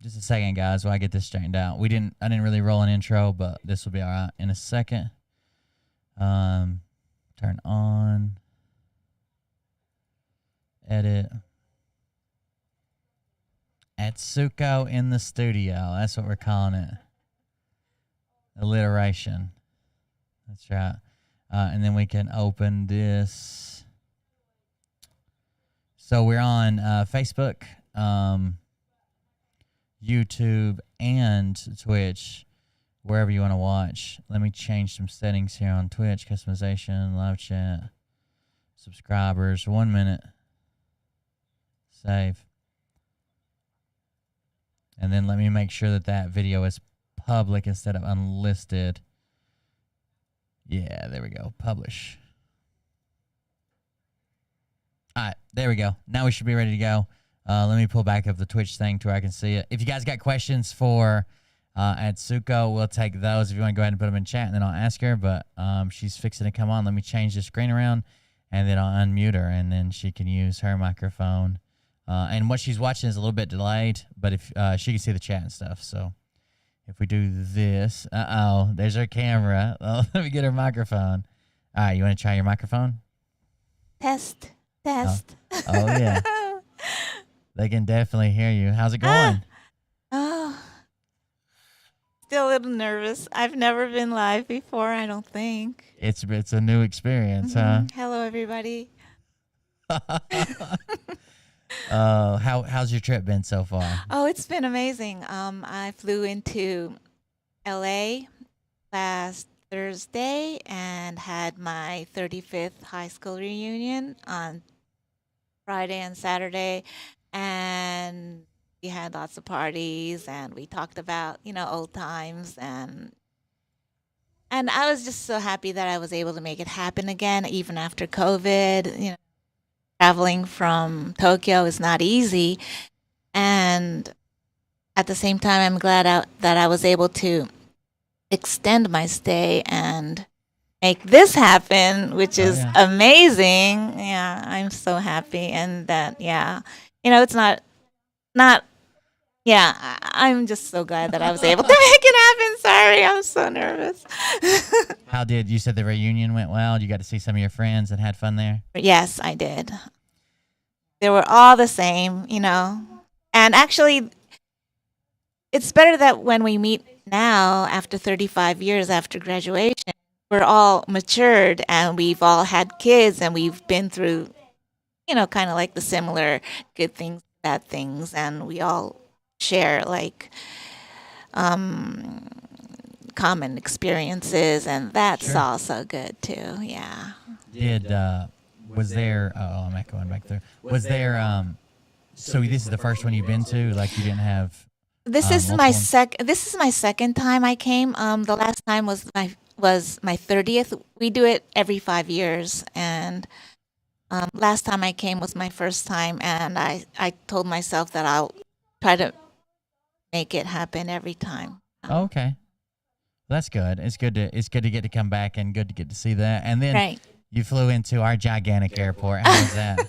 Just a second, guys, while I get this straightened out. I didn't really roll an intro, but this will be all right in a second. Turn on. Edit. Atsuko in the studio. That's what we're calling it. Alliteration. That's right. And then we can open this. So we're on Facebook, YouTube, and Twitch, wherever you want to watch. Let me change some settings here on Twitch. Customization, live chat, subscribers. 1 minute. Save. And then let me make sure that that video is public instead of unlisted. Yeah, there we go. Publish. All right, there we go. Now we should be ready to go. Let me pull back up the Twitch thing to where I can see it. If you guys got questions for Atsuko, we'll take those. If you want to go ahead and put them in chat, and then I'll ask her. But she's fixing to come on. Let me change the screen around, and then I'll unmute her, and then she can use her microphone. And what she's watching is a little bit delayed, but if she can see the chat and stuff. So if we do this, there's her camera. Let me get her microphone. All right, you want to try your microphone? Test. Oh yeah. They can definitely hear you. How's it going? Still a little nervous. I've never been live before, I don't think. It's a new experience, huh? Hello, everybody. How's your trip been so far? Oh, it's been amazing. I flew into LA last Thursday and had my 35th high school reunion on Friday and Saturday, and we had lots of parties, and we talked about, old times, and I was just so happy that I was able to make it happen again, even after COVID. Traveling from Tokyo is not easy, and at the same time, I'm glad that I was able to extend my stay and make this happen, which is amazing. Yeah, I'm so happy, and that it's I'm just so glad that I was able to make it happen. Sorry, I'm so nervous. How did you said the reunion went well? You got to see some of your friends and had fun there? Yes, I did. They were all the same, and actually it's better that when we meet now after 35 years after graduation, we're all matured and we've all had kids and we've been through, kind of like the similar good things, bad things, and we all share common experiences, and that's also good too. Yeah. Was there? I'm echoing back there. Was there? So this is the first one you've been to? Like you didn't have? This is my second time I came. The last time was my 30th. We do it every 5 years, and last time I came was my first time, and I told myself that I'll try to make it happen every time. Oh, okay, that's good. It's good to get to come back, and good to get to see that. And then you flew into our gigantic airport. How was that?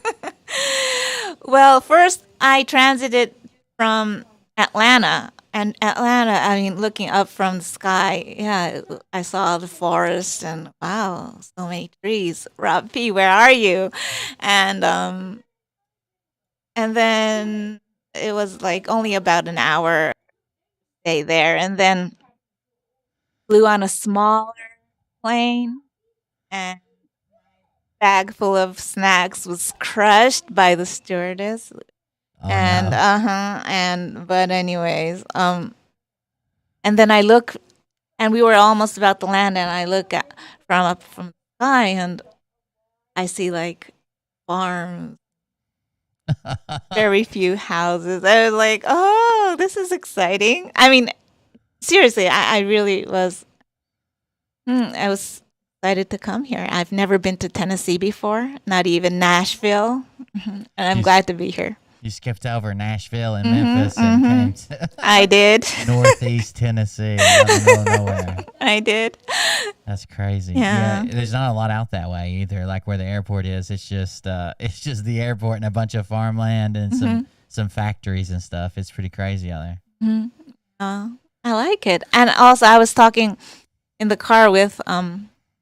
Well, first I transited from Atlanta. And Atlanta, looking up from the sky, I saw the forest and wow, so many trees. Rob P, where are you? And then it was like only about an hour stay there, and then flew on a smaller plane, and bag full of snacks was crushed by the stewardess. Oh, And no. but anyways, and then I look, and we were almost about to land, and I look from the sky, and I see like farms, very few houses. I was like, oh, this is exciting. Seriously, I really was. I was excited to come here. I've never been to Tennessee before, not even Nashville, and I'm glad to be here. You skipped over Nashville and Memphis and came to I did. Northeast Tennessee, out of the middle of nowhere. I did. That's crazy. Yeah. There's not a lot out that way either. Like where the airport is, it's just the airport and a bunch of farmland and some factories and stuff. It's pretty crazy out there. Mhm. I like it. And also, I was talking in the car with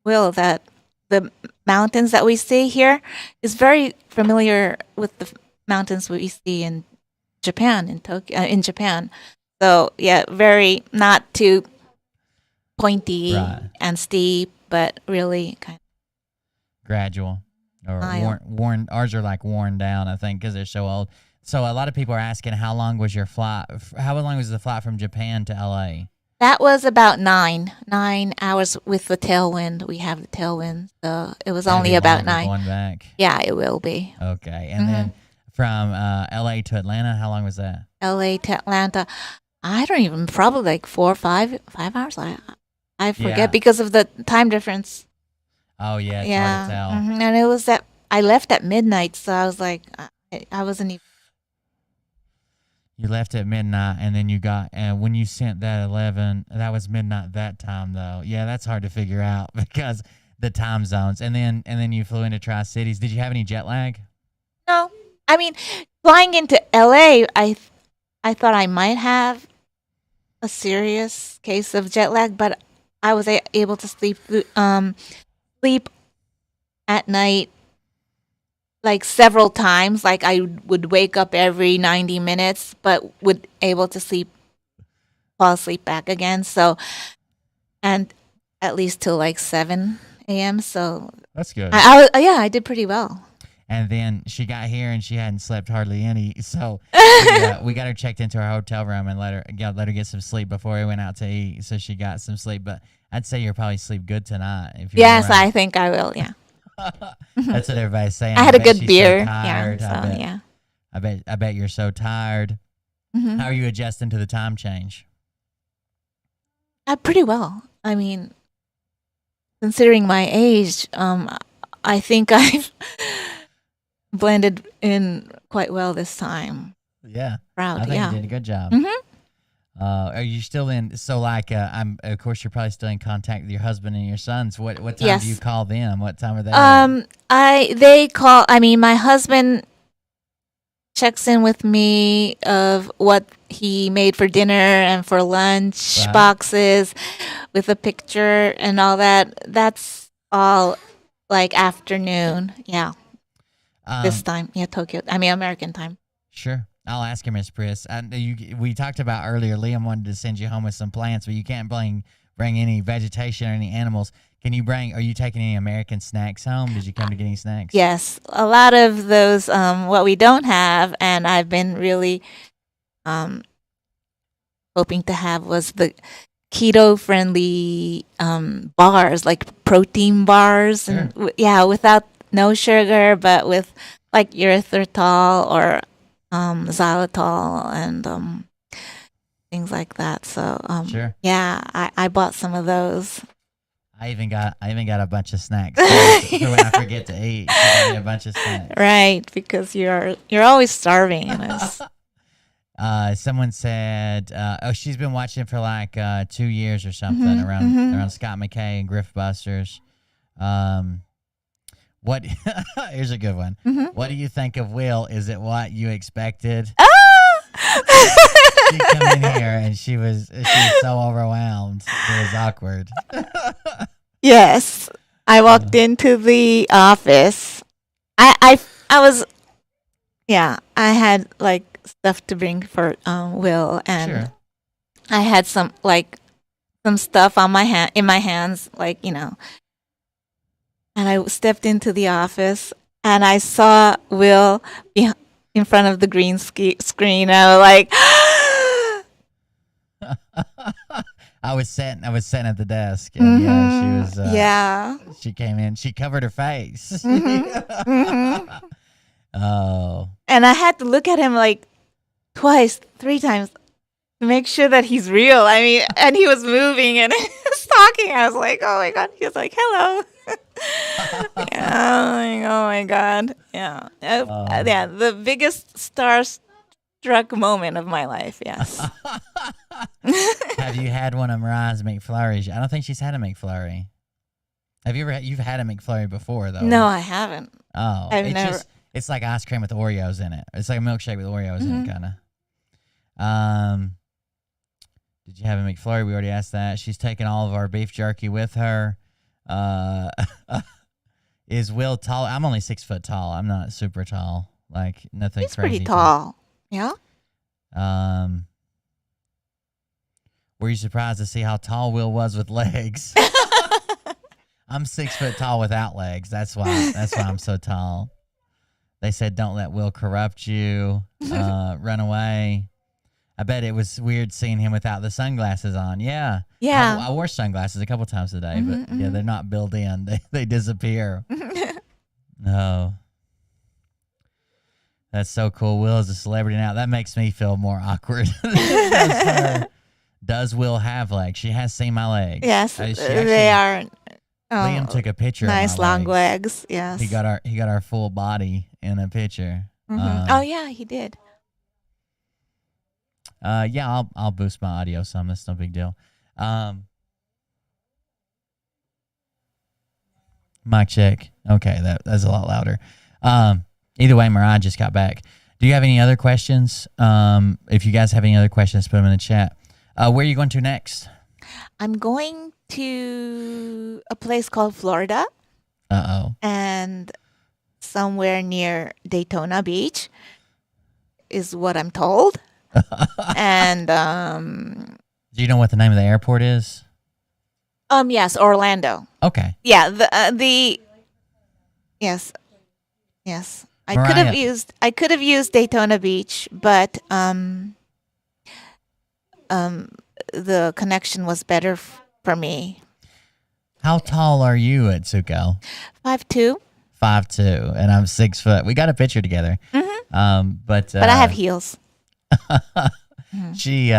Will that the mountains that we see here is very familiar with the mountains we see in Japan, in Tokyo, in Japan. So yeah, very not too pointy Right. and steep, but really kind Gradual of or mild. worn. Ours are like worn down, I think, because they're so old. So a lot of people are asking, how long was your flight? How long was the flight from Japan to LA? That was about 9 hours with the tailwind. We have the tailwind, so it was That'd only be about longer 9. going back. Yeah, it will be. Okay, and hmm then from LA to Atlanta, how long was that? LA to Atlanta. I don't even probably like 4 or 5 hours. I forget Yeah. because of the time difference. Oh yeah, it's hard to Yeah, tell. and it was that I left at midnight, so I was like, I wasn't even. You left at midnight, and then you got. And when you sent that 11, that was midnight that time, though. Yeah, that's hard to figure out because the time zones. And then you flew into Tri Cities. Did you have any jet lag? No, I mean, flying into LA, I thought I might have a serious case of jet lag, but I was able to sleep at night like several times. Like I would wake up every 90 minutes, but would able to fall asleep back again. So, and at least till like 7 a.m. So That's good. yeah, I did pretty well. And then she got here and she hadn't slept hardly any. So we got her checked into her hotel room and let her get some sleep before we went out to eat. So she got some sleep. But I'd say you'll probably sleep good tonight if you're Yes, all I right. think I will. Yeah, That's what everybody's saying. I had a bet good she's beer. So tired. Yeah, so yeah. I bet you're so tired. hmm How are you adjusting to the time change? Pretty well. I mean, considering my age, I think I've blended in quite well this time. Yeah, I Proud, think yeah. you did a good job. hmm Are you still in? So like, I'm of course you're probably still in contact with your husband and your sons. What time do you Yes. call them? What time are they? At? They call. I mean, my husband checks in with me of what he made for dinner and for lunch Right. boxes with a picture and all that. That's all like afternoon. Yeah, this Um, time. Yeah, Tokyo. I mean, American time. sure. I'll ask her, Miss Priss. I know we talked about earlier. Liam wanted to send you home with some plants, but you can't bring any vegetation or any animals. Can you bring? Are you taking any American snacks home? Did you come to get any snacks? Yes, a lot of those. What we don't have, and I've been really um, hoping to have was the keto-friendly bars, like protein bars, and Sure. yeah, without no sugar, but with like erythritol or xylitol and things like that. So Sure. yeah, I bought some of those. I even got a bunch of snacks too, for when I forget to eat. She got me a bunch of snacks. Right, because you're always starving, and it's Someone said, oh, she's been watching for like 2 years or something Mhm, mhm. around Scott McKay and Griftbusters. What? Here's a good one. Mhm. What do you think of Will? Is it what you expected? Ah! She come in here and she was so overwhelmed. It was awkward. Yes, I walked into the office. I was yeah. I had like stuff to bring for Will, and Sure. I had some stuff on my hand in my hands, like And I stepped into the office, and I saw Will in front of the green screen. I was like, I was sitting at the desk, and yeah, she was. yeah. She came in. She covered her face. Mhm. Oh, And I had to look at him like twice, 3 times to make sure that he's real. I mean, and he was moving and he was talking. I was like, oh my God. He was like, hello. Yeah, I'm like, oh my God. Yeah. Yeah. The biggest starstruck moment of my life. Yes. have you had one of Mariah's McFlurries? I don't think she's had a McFlurry. Have you ever? You've had a McFlurry before, though. No, I haven't. Oh, I've never. It's like ice cream with Oreos in it. It's like a milkshake with Oreos in it, kind of. Did you have a McFlurry? We already asked that. She's taking all of our beef jerky with her. Is Will tall? I'm only 6 foot tall. I'm not super tall. Like nothing He's crazy. pretty tall. Yeah. Were you surprised to see how tall Will was with legs? I'm 6 foot tall without legs. That's why I'm so tall. They said don't let Will corrupt you. Run away. I bet it was weird seeing him without the sunglasses on. Yeah. Yeah. I wore sunglasses a couple times today, but yeah, they're not built in. They disappear. No. That's so cool. Will is a celebrity now. That makes me feel more awkward. Does Will have legs? She has seen my legs. Yes, they are. Liam took a picture. Nice of my long legs. Yes. He got our full body in a picture. Oh yeah, he did. Yeah, I'll boost my audio some. That's no big deal. Mic check. Okay, that's a lot louder. Either way, Mariah just got back. Do you have any other questions? If you guys have any other questions, put them in the chat. Where are you going to next? I'm going to a place called Florida. And somewhere near Daytona Beach is what I'm told. And do you know what the name of the airport is? Yes, Orlando. Okay. Yeah, yes. Mariah. I could have used Daytona Beach, but the connection was better for me. How tall are you, Atsuko? 5'2". 5'2", and I'm 6 foot. We got a picture together. But I have heels. She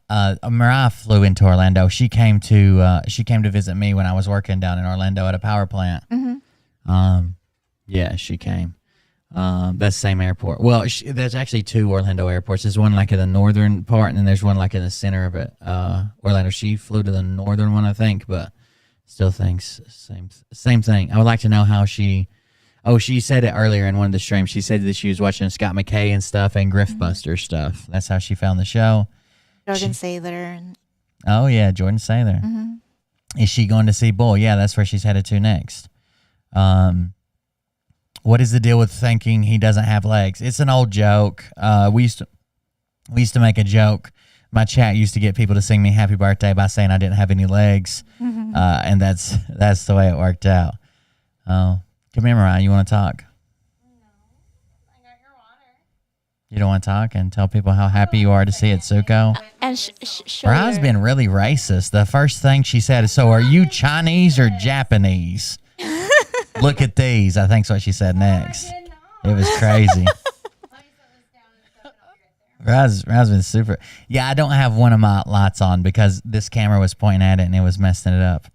Mariah flew into Orlando. She came to visit me when I was working down in Orlando at a power plant. Yeah, she came. That's the same airport. Well, there's actually 2 Orlando airports. There's one like in the northern part, and then there's one like in the center of it. Orlando. She flew to the northern one, I think, but still thinks same thing. I would like to know how she. Oh, she said it earlier in one of the streams. She said that she was watching Scott McKay and stuff and Griftbuster stuff. That's how she found the show. Jordan Sather. Oh, yeah, Jordan Sather. Is she going to see Bull? Yeah, that's where she's headed to next. What is the deal with thinking he doesn't have legs? It's an old joke. We used to make a joke. My chat used to get people to sing me happy birthday by saying I didn't have any legs. And that's the way it worked out. Come here, Mariah. You want to talk? No. I got your water. You don't want to talk and tell people how happy you are to see Atsuko? And Mariah's been really racist. The first thing she said is, so are you Chinese or Japanese? Look at these. I think's what she said next. It was crazy. Mariah's been super. Yeah, I don't have one of my lights on because this camera was pointing at it and it was messing it up.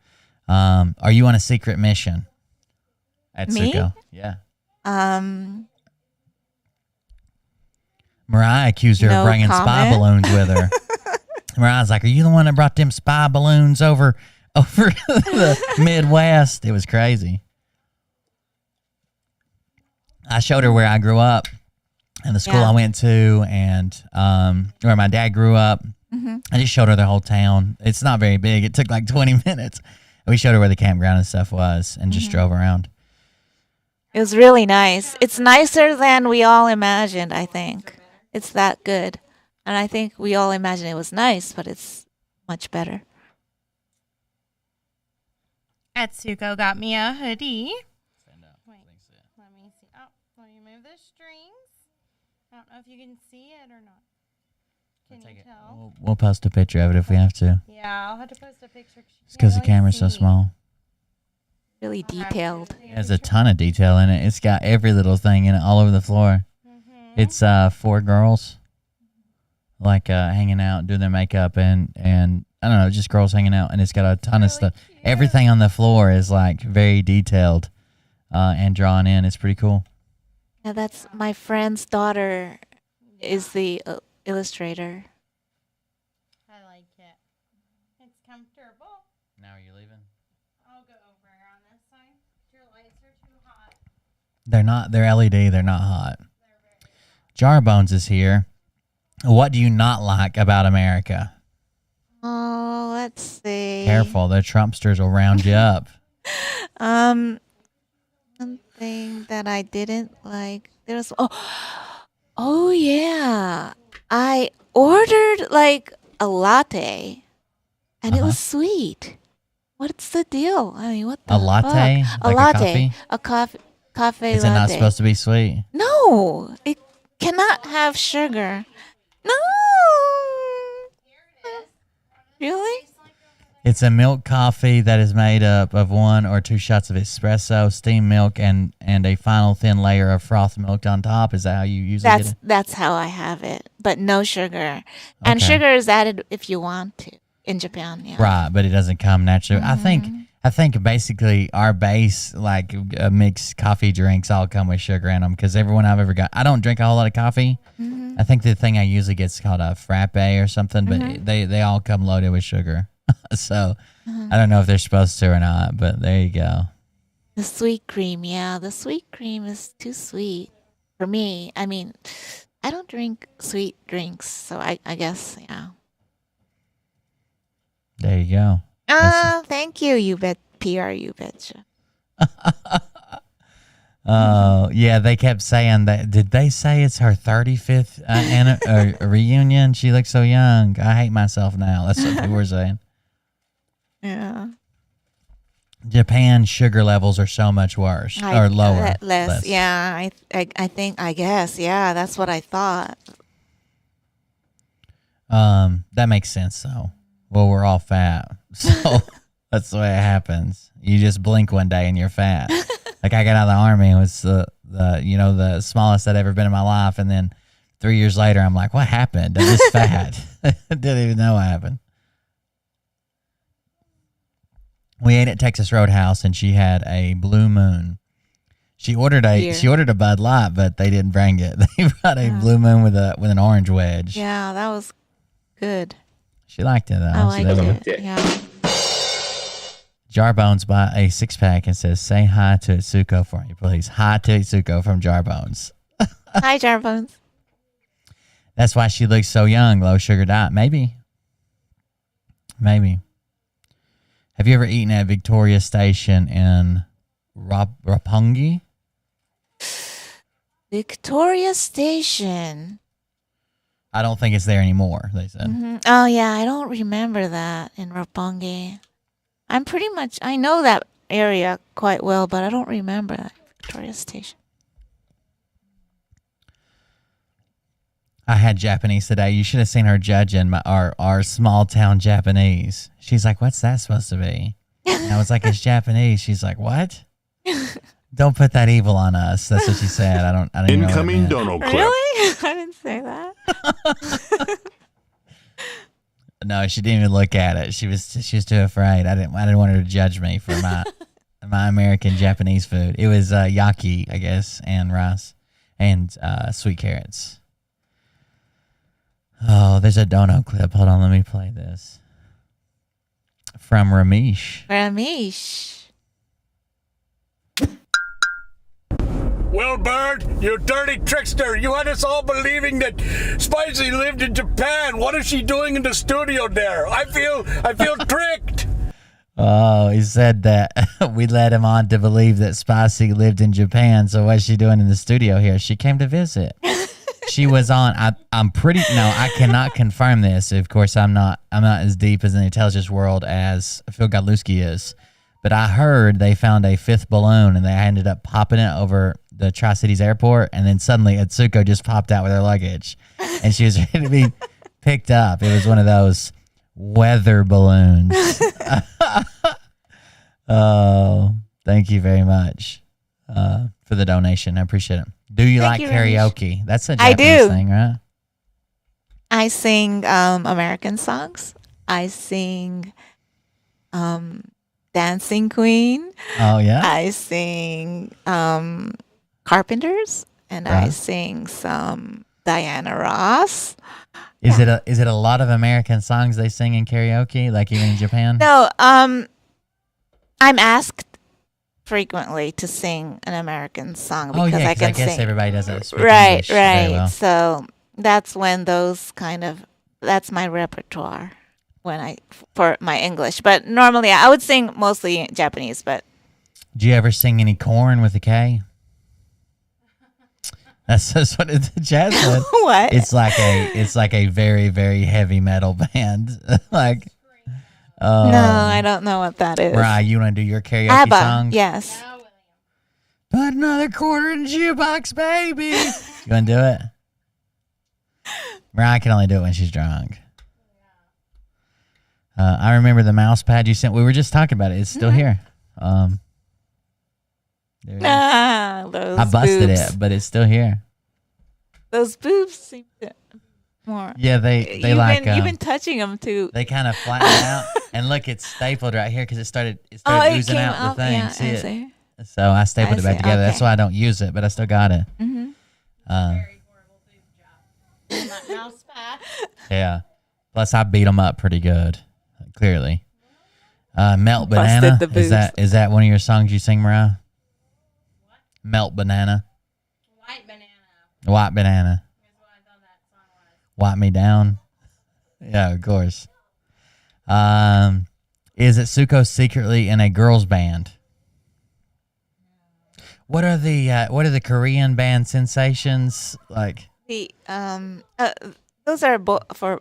Are you on a secret mission? Atsuko. Yeah. Mariah accused her of bringing spy balloons with her. Mariah's like, are you the one that brought them spy balloons over the Midwest? It was crazy. I showed her where I grew up and the school I went to and where my dad grew up. I just showed her the whole town. It's not very big. It took like 20 minutes. We showed her where the campground and stuff was and just drove around. It was really nice. It's nicer than we all imagined, I think. It's that good. And I think we all imagined it was nice, but it's much better. Atsuko got me a hoodie. Wait, let me see. Oh, let me move the strings. I don't know if you can see it or not. Can you tell? We'll post a picture of it if we have to. Yeah, I'll have to post a picture. It's because the camera's so small. Really detailed. It has a ton of detail in it. It's got every little thing in it all over the floor. It's 4 girls like hanging out, doing their makeup and I don't know, just girls hanging out, and it's got a ton of stuff. Cute. Everything on the floor is like very detailed and drawn in. It's pretty cool. Yeah, that's my friend's daughter is the illustrator. I like it. It's comfortable. Now are you leaving? I'll go over on this side. Your lights are too hot. They're not. They're LED. They're not hot. Jarbones is here. What do you not like about America? let's see. Careful, the Trumpsters will round you up. Something that I didn't like. There's oh yeah. I ordered like a latte, and it was sweet. What's the deal? I mean, what the A latte? fuck? A Like latte. a coffee? Cafe Is it latte. not supposed to be sweet? No, it cannot have sugar. No. Really? It's a milk coffee that is made up of 1 or 2 shots of espresso, steamed milk, and a final thin layer of froth milk on top. Is that how you usually get it? That's how I have it, but no sugar. And Okay. sugar is added if you want to in Japan. Yeah. Right, but it doesn't come naturally. I think basically our base like mixed coffee drinks all come with sugar in them because everyone I've ever got. I don't drink a whole lot of coffee. I think the thing I usually get is called a frappe or something, but they all come loaded with sugar. So I don't know if they're supposed to or not, but there you go. The sweet cream, yeah, the sweet cream is too sweet for me. I mean, I don't drink sweet drinks, so I guess, yeah. There you go. Thank you, you bet, PR, you betcha. Oh, yeah, they kept saying that. Did they say it's her 35th reunion? She looks so young. I hate myself now. That's what people were saying. Yeah. Japan sugar levels are so much worse or lower. Less. Yeah, I guess, yeah, that's what I thought. That makes sense though. Well, we're all fat, so that's the way it happens. You just blink one day and you're fat. Like I got out of the army, it was the smallest I'd ever been in my life, and then 3 years later, I'm like, what happened? I'm just fat. Didn't even know what happened. We ate at Texas Roadhouse, and she had a Blue Moon. She ordered a Bud Light, but they didn't bring it. They brought a Blue Moon with an orange wedge. Yeah, that was good. She liked it though. I liked it. Yeah. Jarbones bought a 6-pack and says, "Say hi to Atsuko for me, please." Hi to Atsuko from Jarbones. Hi, Jarbones. That's why she looks so young. Low sugar diet, maybe. Have you ever eaten at Victoria Station in Roppongi? Victoria Station. I don't think it's there anymore, they said. Oh, yeah, I don't remember that in Roppongi. I know that area quite well, but I don't remember that Victoria Station. I had Japanese today. You should have seen her judging our small town Japanese. She's like, "What's that supposed to be?" And I was like, "It's Japanese." She's like, "What?" Don't put that evil on us. That's what she said. I don't even know what it Incoming meant. Donald clip. Really? I didn't say that. No, she didn't even look at it. She was too afraid. I didn't want her to judge me for my American Japanese food. It was yaki, I guess, and rice and sweet carrots. Oh, there's a dono clip. Hold on, let me play this. From Ramesh. Well, Bert, you dirty trickster. You had us all believing that Spicy lived in Japan. What is she doing in the studio there? I feel tricked. Oh, he said that we led him on to believe that Spicy lived in Japan. So what's she doing in the studio here? She came to visit. She was on. I cannot confirm this. Of course, I'm not as deep as in the intelligence world as Phil Godlewski is. But I heard they found a 5th balloon and they ended up popping it over the Tri-Cities airport. And then suddenly Atsuko just popped out with her luggage and she was ready to be picked up. It was one of those weather balloons. Oh, thank you very much for the donation. I appreciate it. Do you Thank like you very much. karaoke? That's a I Japanese do. thing, right? I sing American songs. I sing Dancing Queen. Oh, yeah? I sing Carpenters, and I Right. sing some Diana Ross. Is it a lot of American songs they sing in karaoke, like even in Japan? No, I'm asked frequently to sing an American song because oh, yeah, I 'cause I can guess sing. everybody doesn't speak Right, English very right. well. So that's when that's my repertoire. for my English. But normally I would sing mostly Japanese. But Do you ever sing any corn with a K? That's what the chat said. what? It's like a very, very heavy metal band. like, no, I don't know what that is. Mariah, you want to do your karaoke ABBA. song? Yes. Put another quarter in the jukebox, baby. You want to do it? Mariah can only do it when she's drunk. I remember the mouse pad you sent. We were just talking about it. It's still here. There it is. Those I busted boobs. it, but it's still here. Those boobs seem to more. Yeah, they You've been touching them too. they kind of flatten out. And look, it's stapled right here because it started it oozing came out up. the thing. Yeah, See I it? see. So I stapled I it back see. together. That's Okay. why I don't use it, but I still got it. Mm-hmm. Yeah. Plus, I beat them up pretty good. Clearly. Melt Busted Banana. the boobs. Is that one of your songs you sing, Mariah? Melt Banana. White banana. White Banana. That's what I thought that song was. Wipe Me Down. Yeah, of course. Is Atsuko secretly in a girls band? What are the Korean band sensations like? The those are for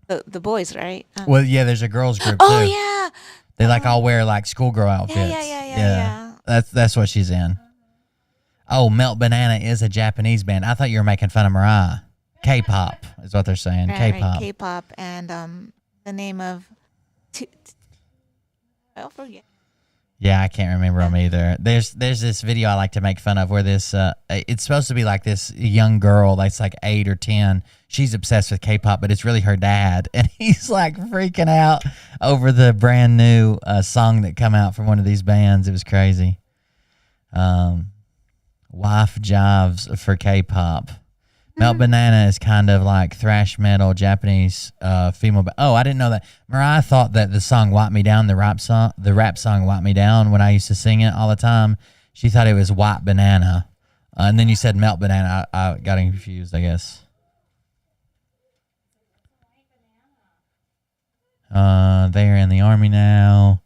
the boys, right? Well, yeah, there's a girls group oh too. yeah. They like all wear like schoolgirl outfits. Yeah. That's what she's in. Oh, Melt Banana is a Japanese band. I thought you were making fun of Mariah. K-pop is what they're saying. Right, K-pop. K-pop, and the name of. I forget. Yeah, I can't remember them either. There's this video I like to make fun of where this it's supposed to be like this young girl that's like 8 or 10. She's obsessed with K-pop, but it's really her dad, and he's like freaking out over the brand new song that come out from one of these bands. It was crazy. Wife jives for K-pop. Melt Banana is kind of like thrash metal Japanese female. Oh, I didn't know that. Mariah thought that the song "Wipe Me Down," the rap song "Wipe Me Down," when I used to sing it all the time, she thought it was White Banana. And then you said Melt Banana. I got confused, I guess. They're in the army now.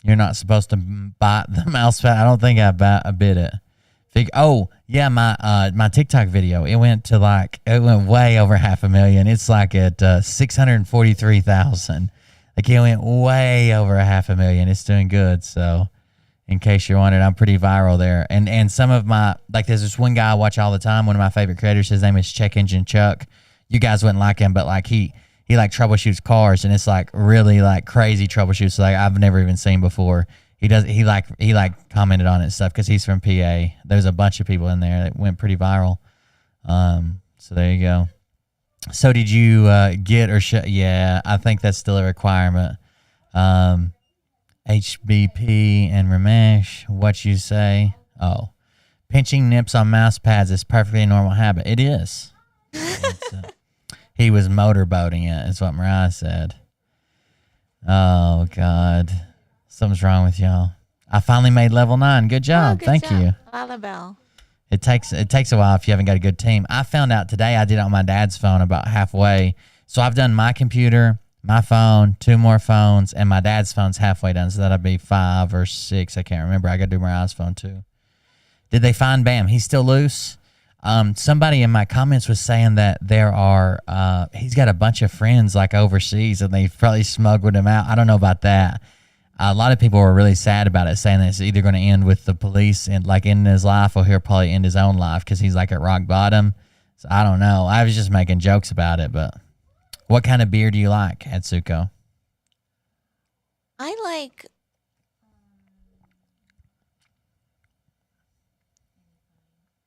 You're not supposed to bite the mouse pad. I don't think I bit it. Oh yeah, my TikTok video. It went way over 500,000. It's like at 643,000. Like it went way over 500,000. It's doing good. So, in case you're wondering, I'm pretty viral there. And some of my there's this one guy I watch all the time. One of my favorite creators. His name is Check Engine Chuck. You guys wouldn't like him, but like he like troubleshoots cars, and it's like really like crazy troubleshoots like I've never even seen before. He commented on it and stuff because he's from PA. There's a bunch of people in there that went pretty viral. So there you go. So did you get or yeah, I think that's still a requirement. HBP and Ramesh, what you say? Oh, pinching nips on mouse pads is perfectly a normal habit. It is. He was motorboating it, is what Mariah said. Oh, God. Something's wrong with y'all. I finally made level 9. Good job. Thank you. Lalabelle. It takes a while if you haven't got a good team. I found out today I did it on my dad's phone about halfway. So I've done my computer, my phone, 2 more phones, and my dad's phone's halfway done. So that'll be 5 or 6. I can't remember. I got to do Mariah's phone too. Did they find Bam? He's still loose? Somebody in my comments was saying that there are he's got a bunch of friends like overseas and they've probably smuggled him out. I don't know about that. A lot of people were really sad about it, saying that it's either going to end with the police and like ending his life, or he'll probably end his own life because he's like at rock bottom. So I don't know. I was just making jokes about it, but what kind of beer do you like, Atsuko? I like.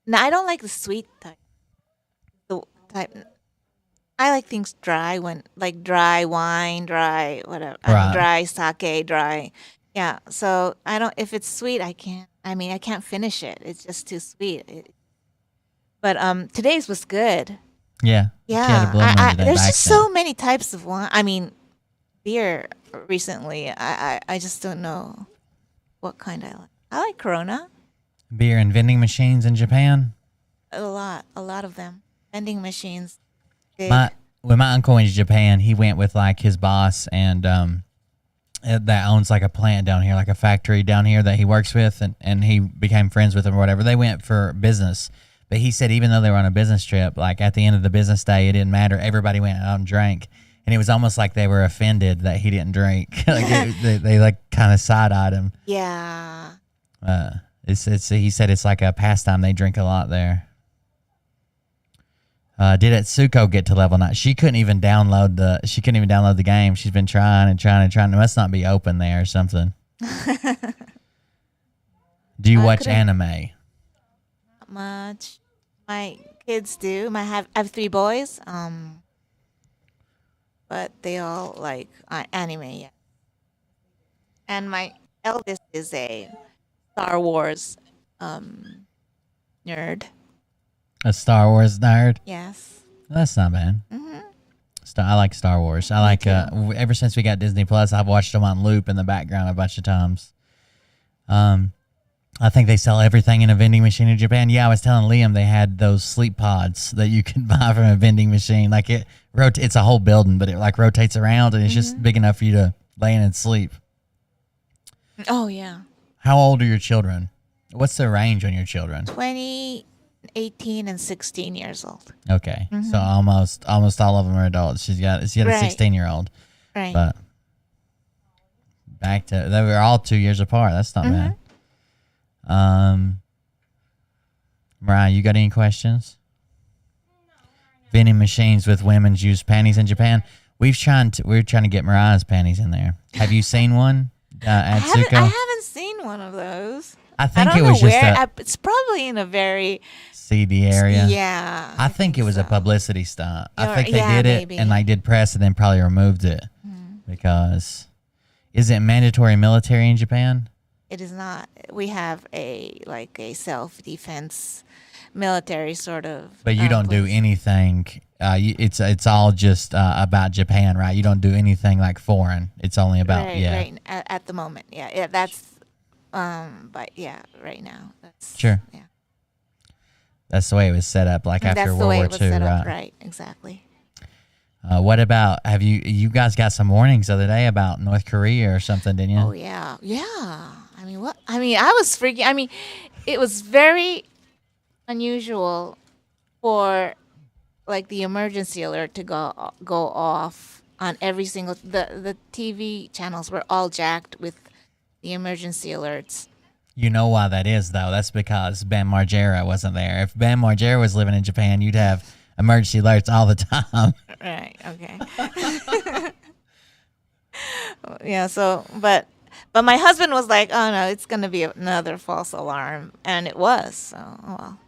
No, I don't like the sweet type. The type. I like things dry like dry wine, dry whatever, Right. dry sake, dry. Yeah. So I don't. If it's sweet, I can't. I mean, I can't finish it. It's just too sweet. But today's was good. Yeah. She had a blue one today There's by just accident. so many types of wine. I mean, beer recently. I just don't know what kind I like. I like Corona. Beer and vending machines in Japan. A lot of them. Vending machines. Big. when my uncle went to Japan, he went with like his boss and that owns like a plant down here, like a factory down here that he works with, and he became friends with him or whatever. They went for business, but he said even though they were on a business trip, like at the end of the business day, it didn't matter. Everybody went out and drank, and it was almost like they were offended that he didn't drink. Like they like kind of side-eyed him. Yeah. It's he said it's like a pastime. They drink a lot there. Did Atsuko get to level 9? She couldn't even download the game. She's been trying and trying and trying. It must not be open there or something. Do you watch anime? Not much. My kids do. I have 3 boys. But they all like anime. Yeah. And my eldest is a Star Wars nerd. A Star Wars nerd? Yes. That's not bad. Mm-hmm. I like Star Wars. I like ever since we got Disney Plus, I've watched them on loop in the background a bunch of times. I think they sell everything in a vending machine in Japan. Yeah, I was telling Liam they had those sleep pods that you can buy from a vending machine. Like it's a whole building, but it like rotates around and it's just big enough for you to lay in and sleep. Oh yeah. How old are your children? What's the range on your children? 20, 18, and 16 years old. Okay, so almost all of them are adults. She's got a Right. 16-year-old, Right. but back to they were all 2 years apart. That's not bad. Mariah, you got any questions? Vending machines with women's used panties in Japan. We're trying to get Mariah's panties in there. Have you seen one, Atsuko? I haven't seen one of those. I think don't it was know just where. It's probably in a very seedy area. Yeah. I think it was a so. publicity stunt. I Or- think they yeah, did it maybe. and they did press and then probably removed it because is it mandatory military in Japan? It is not. We have a self-defense military sort of. But you don't do place. anything. It's all just about Japan, right? You don't do anything like foreign. It's only about right at the moment. Yeah, that's. But yeah, right now that's Sure. Yeah, That's the way it was set up, like after that's the World way War it was II, set right? up. Right, exactly. What about have you guys got some warnings the other day about North Korea or something, didn't you? Oh yeah, yeah. I mean, what? I mean, I was freaking. I mean, it was very unusual for like the emergency alert to go off on every single. The TV channels were all jacked with the emergency alerts. You know why that is, though. That's because Bam Margera wasn't there. If Bam Margera was living in Japan, you'd have emergency alerts all the time. Right. Okay. Yeah. So, but my husband was like, "Oh no, it's gonna be another false alarm," and it was. So, oh well.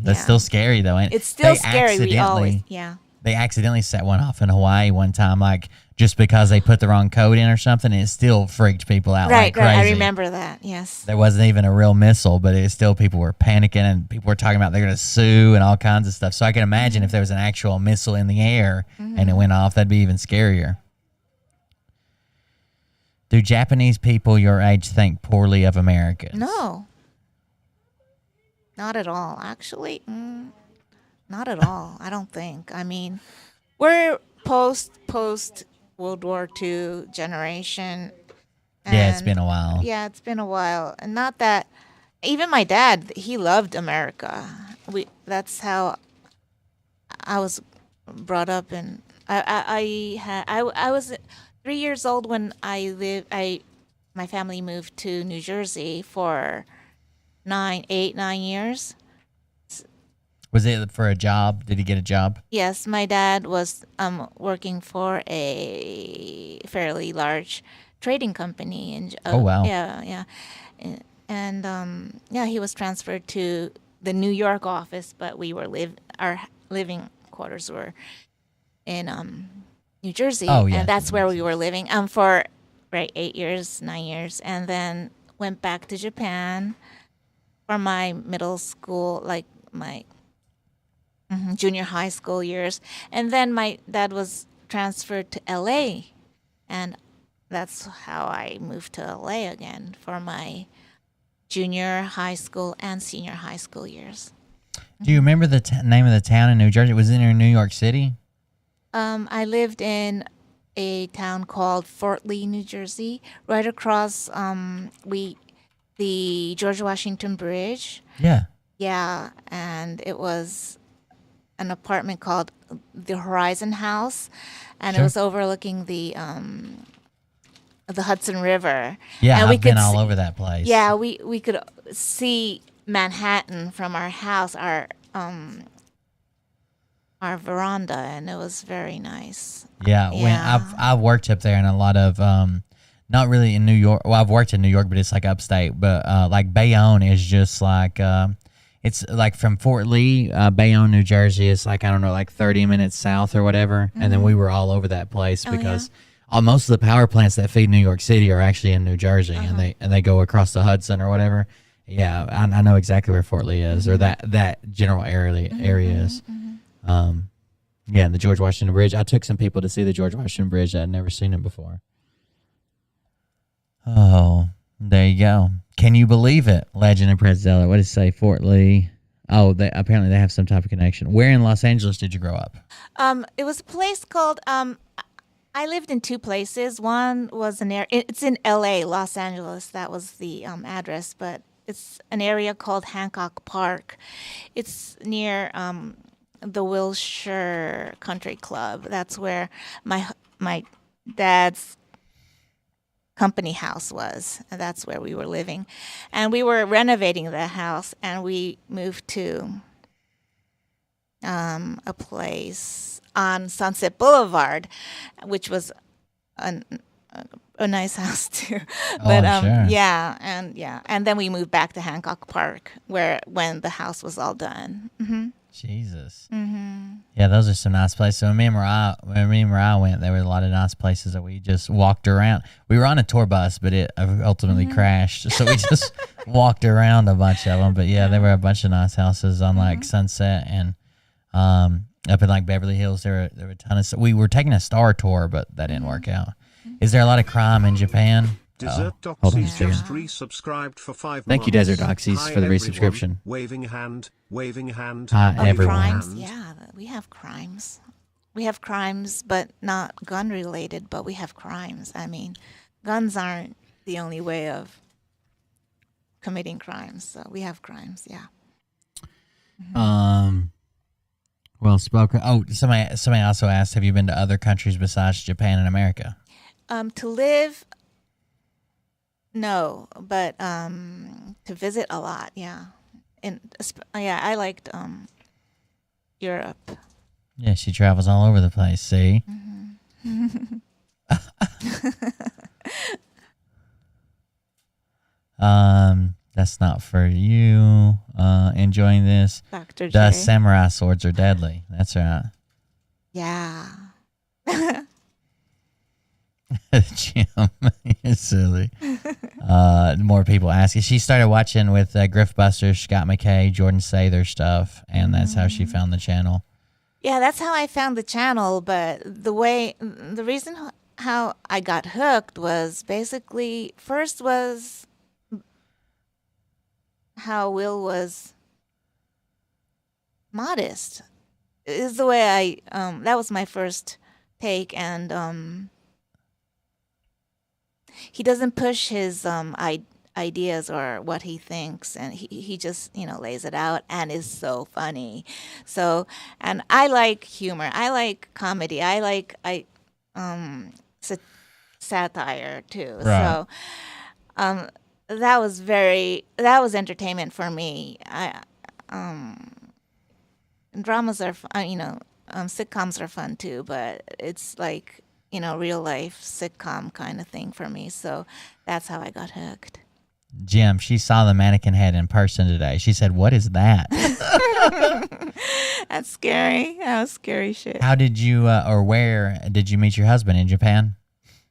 That's Yeah. still scary, though. Ain't it? It's still They scary. We always, accidentally- yeah. They accidentally set one off in Hawaii one time, like just because they put the wrong code in or something, and it still freaked people out like crazy. Right. I remember that. Yes. There wasn't even a real missile, but it still people were panicking and people were talking about they're going to sue and all kinds of stuff. So I can imagine if there was an actual missile in the air and it went off, that'd be even scarier. Do Japanese people your age think poorly of Americans? No. Not at all. Actually, not at all. I don't think. I mean, we're post World War II generation. Yeah, it's and- been a while. Yeah, it's been a while, and not that. Even my dad, he loved America. That's how I was brought up, and I was 3 years old when my family moved to New Jersey for 9 years. Was it for a job? Did he get a job? Yes, my dad was working for a fairly large trading company. Oh, wow. Yeah. And yeah, he was transferred to the New York office, but our living quarters were in New Jersey. Oh, yeah. And that's where we were living for 9 years, and then went back to Japan for my middle school, like my junior high school years. And then my dad was transferred to LA, and that's how I moved to LA again for my junior high school and senior high school years. Do you remember the name of the town in New Jersey? Was it in New York City? I lived in a town called Fort Lee, New Jersey, right across the George Washington Bridge. Yeah. Yeah, and it was an apartment called the Horizon House, and Sure. it was overlooking the Hudson River. Yeah, and I've been all over that place. Yeah, we could see Manhattan from our house, our veranda, and it was very nice. Yeah, when Yeah. I've worked up there in a lot of not really in New York. Well, I've worked in New York, but it's like upstate. But like Bayonne is just like it's like from Fort Lee, Bayonne, New Jersey. It's like I don't know, like 30 minutes south or whatever. And then we were all over that place because most of the power plants that feed New York City are actually in New Jersey, and they go across the Hudson or whatever. Yeah, I know exactly where Fort Lee is, or that general area is. Yeah, the George Washington Bridge. I took some people to see the George Washington Bridge that had never seen it before. Oh, there you go. Can you believe it? Legend of Pretzella. What does it say? Fort Lee. Oh, apparently they have some type of connection. Where in Los Angeles did you grow up? It was a place called. I lived in two places. One was it's in L.A., Los Angeles. That was the address, but it's an area called Hancock Park. It's near the Wilshire Country Club. That's where my dad's company house was, and that's where we were living. And we were renovating the house, and we moved to a place on Sunset Boulevard, which was a nice house too. But sure. yeah, and then we moved back to Hancock Park, when the house was all done. Jesus. Yeah, those are some nice places. So when me and Mariah went, there were a lot of nice places that we just walked around. We were on a tour bus, but it ultimately crashed. So we just walked around a bunch of them. But yeah, there were a bunch of nice houses on like Sunset and up in like Beverly Hills. There were a ton of. We were taking a star tour, but that didn't work out. Is there a lot of crime in Japan? Desert hold on a Doxies second. just resubscribed for 5 Thank you, months. Desert Doxies, Hi, for the everyone. resubscription. Waving hand, waving hand. Hi, Oh, everyone. crimes, yeah, we have crimes. We have crimes, but not gun related. But we have crimes. I mean, guns aren't the only way of committing crimes. So we have crimes. Yeah. Well spoken. Oh, somebody also asked, have you been to other countries besides Japan and America? To live, no, but to visit a lot. Yeah. I liked Europe. Yeah, she travels all over the place. See. That's not for you. Enjoying this. Dr. J. The samurai swords are deadly. That's right. Yeah. Jim, you're silly. More people asking. She started watching with Griff Buster, Scott McKay, Jordan Sather stuff, and that's how she found the channel. Yeah, that's how I found the channel. But the reason how I got hooked was basically first was how Will was modest. Is the way that was my first take, and he doesn't push his ideas or what he thinks, and he just lays it out and is so funny. So, and I like humor, I like comedy, I like satire too. Right. So that was entertainment for me. Dramas are sitcoms are fun too, but it's like real life sitcom kind of thing for me. So that's how I got hooked. Jim, she saw the mannequin head in person today. She said, "What is that?" That's scary. That was scary shit. How did you, or where did you meet your husband? In Japan?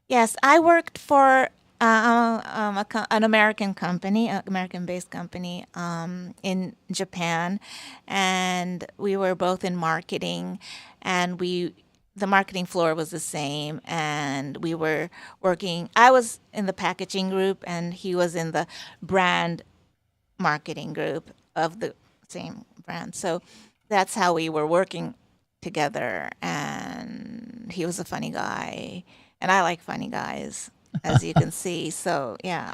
Yes, I worked for an American company, an American-based company in Japan, and we were both in marketing, and the marketing floor was the same, and we were working. I was in the packaging group, and he was in the brand marketing group of the same friend. So that's how we were working together. And he was a funny guy, and I like funny guys, as you can see. So yeah,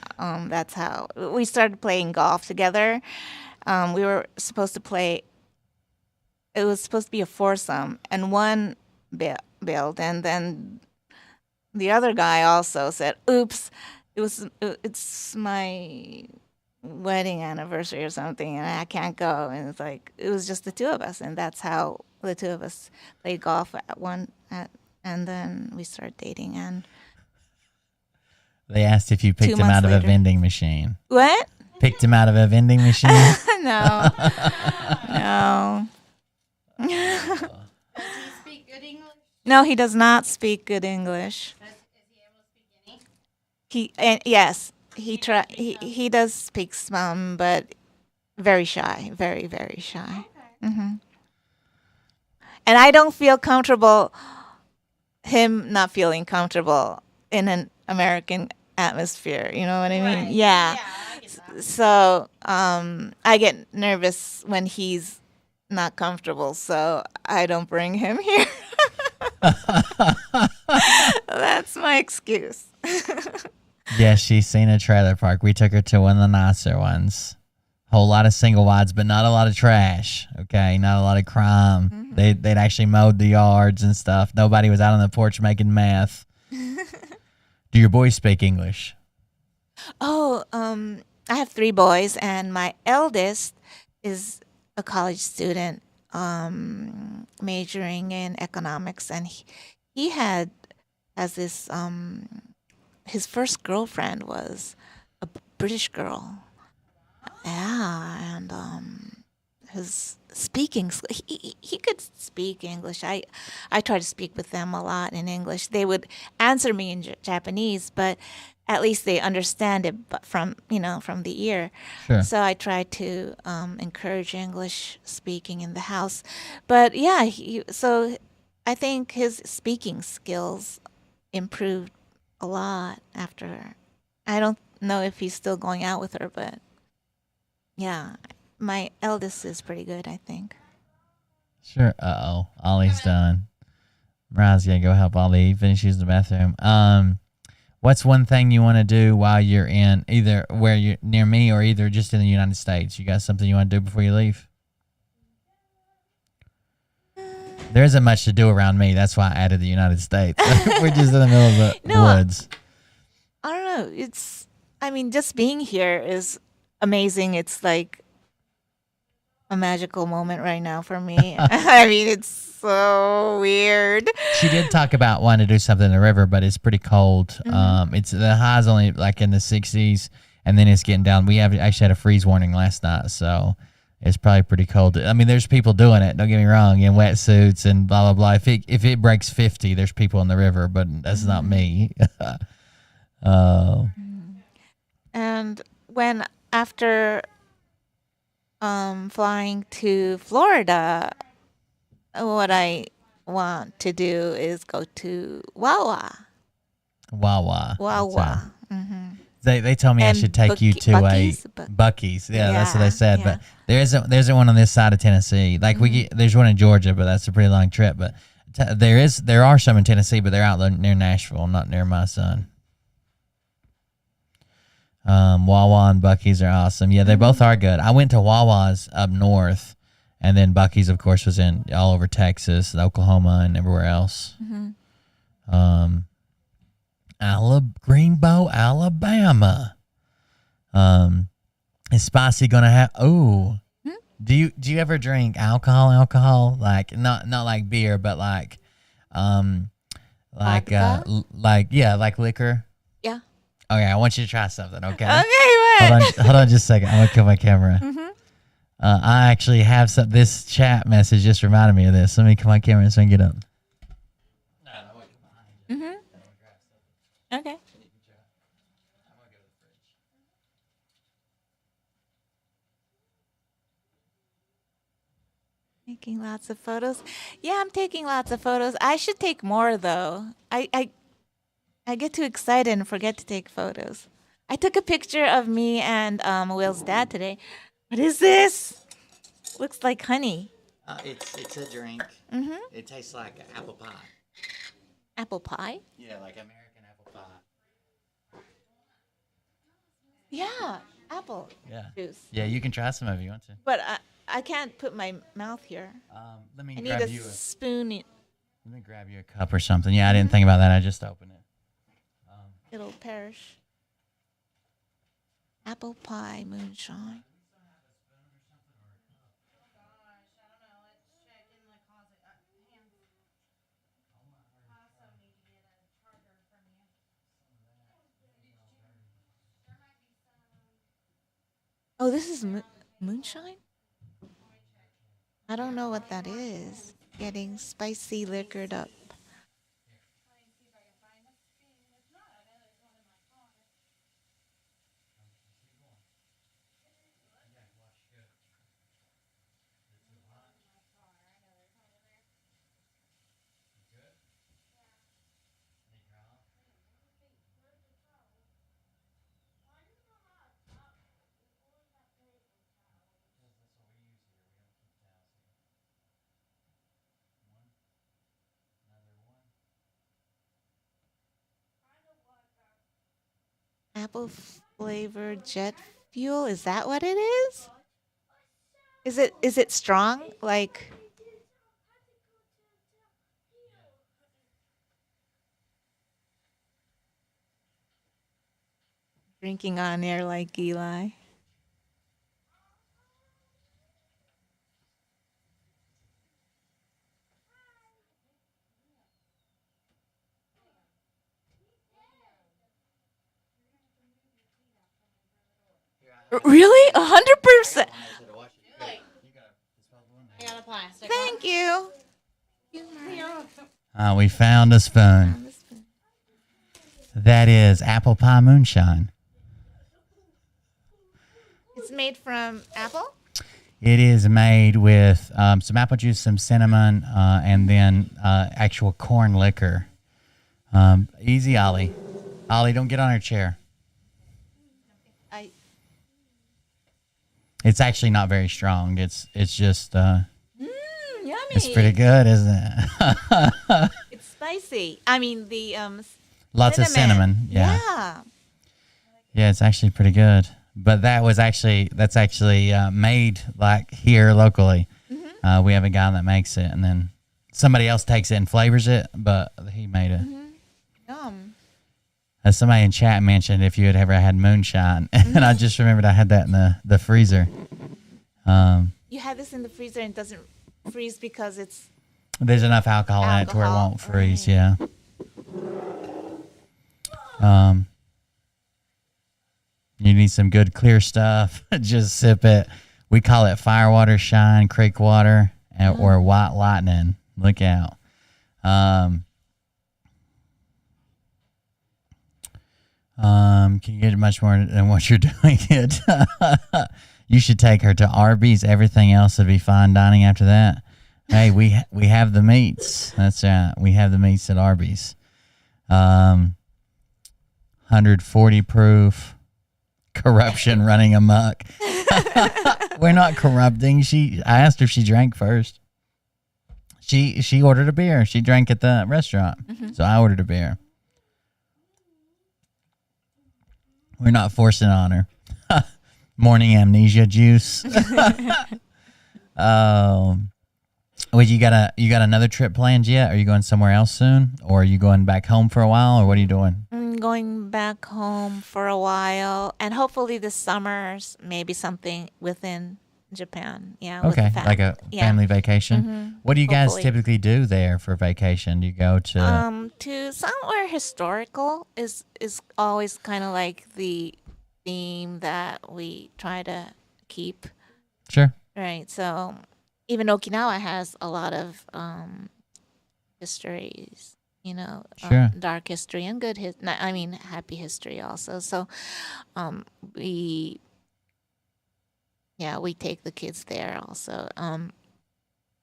that's how we started playing golf together. We were supposed to play. It was supposed to be a foursome, and one bailed, and then the other guy also said, "Oops, it's my wedding anniversary or something, and I can't go." And it's like it was just the two of us, and that's how the two of us played golf and then we started dating. And They asked if you picked 2 him out months of a later. vending machine. what? Picked him out of a vending machine. No, no, Does he speak good English? no. He does not speak good English. Is he able to speak any? Yes, he does speak some, but very shy, very very shy. Okay. And I don't feel comfortable, him not feeling comfortable in an American atmosphere. You know what I mean? Right. Yeah. I get that. So I get nervous when he's not comfortable, so I don't bring him here. That's my excuse. Yeah, she's seen a trailer park. We took her to one of the nicer ones. Whole lot of single wides, but not a lot of trash. Okay, not a lot of crime. They'd actually mowed the yards and stuff. Nobody was out on the porch making meth. Do your boys speak English? Oh, I have 3 boys, and my eldest is a college student, majoring in economics, and he has this his first girlfriend was a British girl. Yeah, and his speaking he could speak English. I try to speak with them a lot in English. They would answer me in Japanese, but at least they understand it from the ear. Sure. So I try to encourage English speaking in the house. But yeah, so I think his speaking skills improved a lot after. I don't know if he's still going out with her, but yeah, my eldest is pretty good, I think. Sure. Uh-oh. Ollie's done. Mariah's going to go help Ollie finish using the bathroom. What's one thing you want to do while you're in either where you're near me or either just in the United States? You got something you want to do before you leave? There isn't much to do around me. That's why I added the United States. We're just in the middle of the No, woods. I don't know. Just being here is amazing. It's like a magical moment right now for me. I mean, it's so weird. She did talk about wanting to do something in the river, but it's pretty cold. It's the high's only like in the 60s, and then it's getting down. We actually had a freeze warning last night, so it's probably pretty cold. I mean, there's people doing it. Don't get me wrong, in wetsuits and blah blah blah. If it breaks 50, there's people in the river, but that's not me. And after flying to Florida, what I want to do is go to Wawa. Wawa. Wawa. They told me I And should take you to Buc-ee's? Buc-ee's. Yeah, that's what they Yeah, said. yeah. But there isn't one on this side of Tennessee. Like there's one in Georgia, but that's a pretty long trip. But there are some in Tennessee, but they're out near Nashville, not near my son. Wawa and Buc-ee's are awesome. Yeah, they both are good. I went to Wawa's up north, and then Buc-ee's, of course, was in all over Texas, and Oklahoma, and everywhere else. Greenbow, Alabama. Is Spicy gonna have? Oh, do you ever drink alcohol? Like not like beer, but like Vodka? like liquor. Yeah. Okay, I want you to try something. Okay. Okay, what? Hold on just a second. I'm gonna kill my camera. I actually have this chat message just reminded me of this. Let me kill my camera so I can get up. Okay. Taking lots of photos. Yeah, I'm taking lots of photos. I should take more though. I get too excited and forget to take photos. I took a picture of me and Will's dad today. What is this? Looks like honey. It's a drink. It tastes like apple pie. Apple pie? Yeah, like American apple pie. Yeah, apple Yeah. juice. Yeah, you can try some if you want to. But I can't put my mouth here. Let me I need grab a you spoon. let me grab you a cup or something. Yeah, I didn't think about that. I just opened it. It'll perish. Apple pie moonshine. Oh, this is moonshine? I don't know what that is. Getting spicy liquored up. Apple flavored jet fuel. Is that what it is? Is it strong? Like drinking on air like Eli. Really? 100%. Thank you. We found a spoon. That is apple pie moonshine. It's made from apple? It is made with some apple juice, some cinnamon, and then actual corn liquor. Easy, Ollie. Ollie, don't get on her chair. It's actually not very strong. It's just Yummy. it's pretty good, isn't it? It's spicy. I mean the Lots of cinnamon. Yeah. Yeah. Yeah, it's actually pretty good. But that's actually made like here locally. We have a guy that makes it, and then somebody else takes it and flavors it, but he made it. Yum. As somebody in chat mentioned, if you had ever had moonshine, and I just remembered I had that in the freezer. You had this in the freezer and it doesn't freeze because it's There's enough alcohol in it to where it Alcohol, won't freeze. right. Yeah. You need some good clear stuff. Just sip it. We call it firewater shine, creek water, or white lightning. Look out. Can you get much more than what you're doing it? You should take her to Arby's. Everything else would be fine dining after that. Hey, we have the meats. That's right. We have the meats at Arby's. 140 proof. Corruption running amok. We're not corrupting. I asked her if she drank first. She ordered a beer. She drank at the restaurant. So I ordered a beer. We're not forcing it on her. Morning amnesia juice. Oh. Well, you got another trip planned yet? Are you going somewhere else soon? Or are you going back home for a while? Or what are you doing? I'm going back home for a while, and hopefully this summer's maybe something within Japan. Yeah. with Okay, the like a yeah. family vacation. What do you guys Hopefully. typically do there for vacation? Do you go to? To somewhere historical is always kind of like the theme that we try to keep. Sure. Right. So even Okinawa has a lot of histories, Sure. dark history and good happy history also. So we take the kids there also.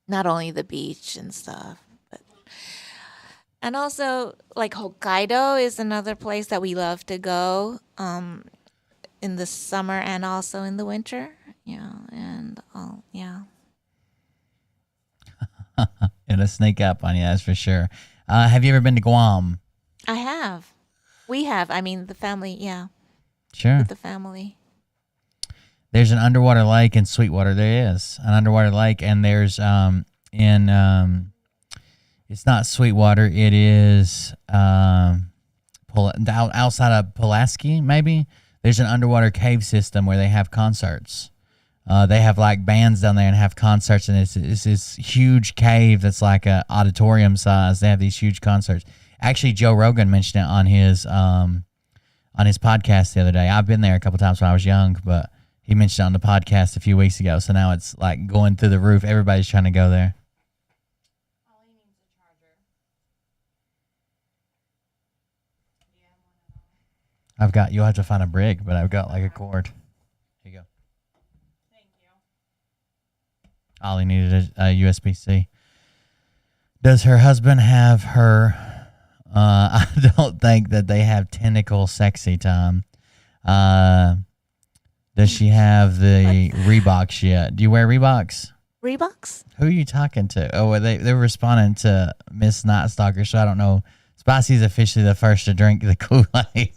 Not only the beach and stuff, and also like Hokkaido is another place that we love to go in the summer and also in the winter. Yeah, and to sneak up on you, that's for sure. Have you ever been to Guam? I have. We have. I mean, the family. Yeah, Sure. with the family. There's an underwater lake in Sweetwater. There is an underwater lake, and there's it's not Sweetwater. It is outside of Pulaski, maybe. There's an underwater cave system where they have concerts. They have like bands down there and have concerts, and it's this huge cave that's like a auditorium size. They have these huge concerts. Actually, Joe Rogan mentioned it on his podcast the other day. I've been there a couple times when I was young, but he mentioned it on the podcast a few weeks ago. So now it's like going through the roof. Everybody's trying to go there. You'll have to find a brick, but I've got like a cord. Here you go. Thank you. Ollie needed a USB-C. Does her husband have her? I don't think that they have tentacle sexy time. Does she have the Reeboks yet? Do you wear Reeboks? Reeboks? Who are you talking to? Oh, well, they're responding to Miss Night Stalker, so I don't know. Spicy's officially the first to drink the Kool-Aid.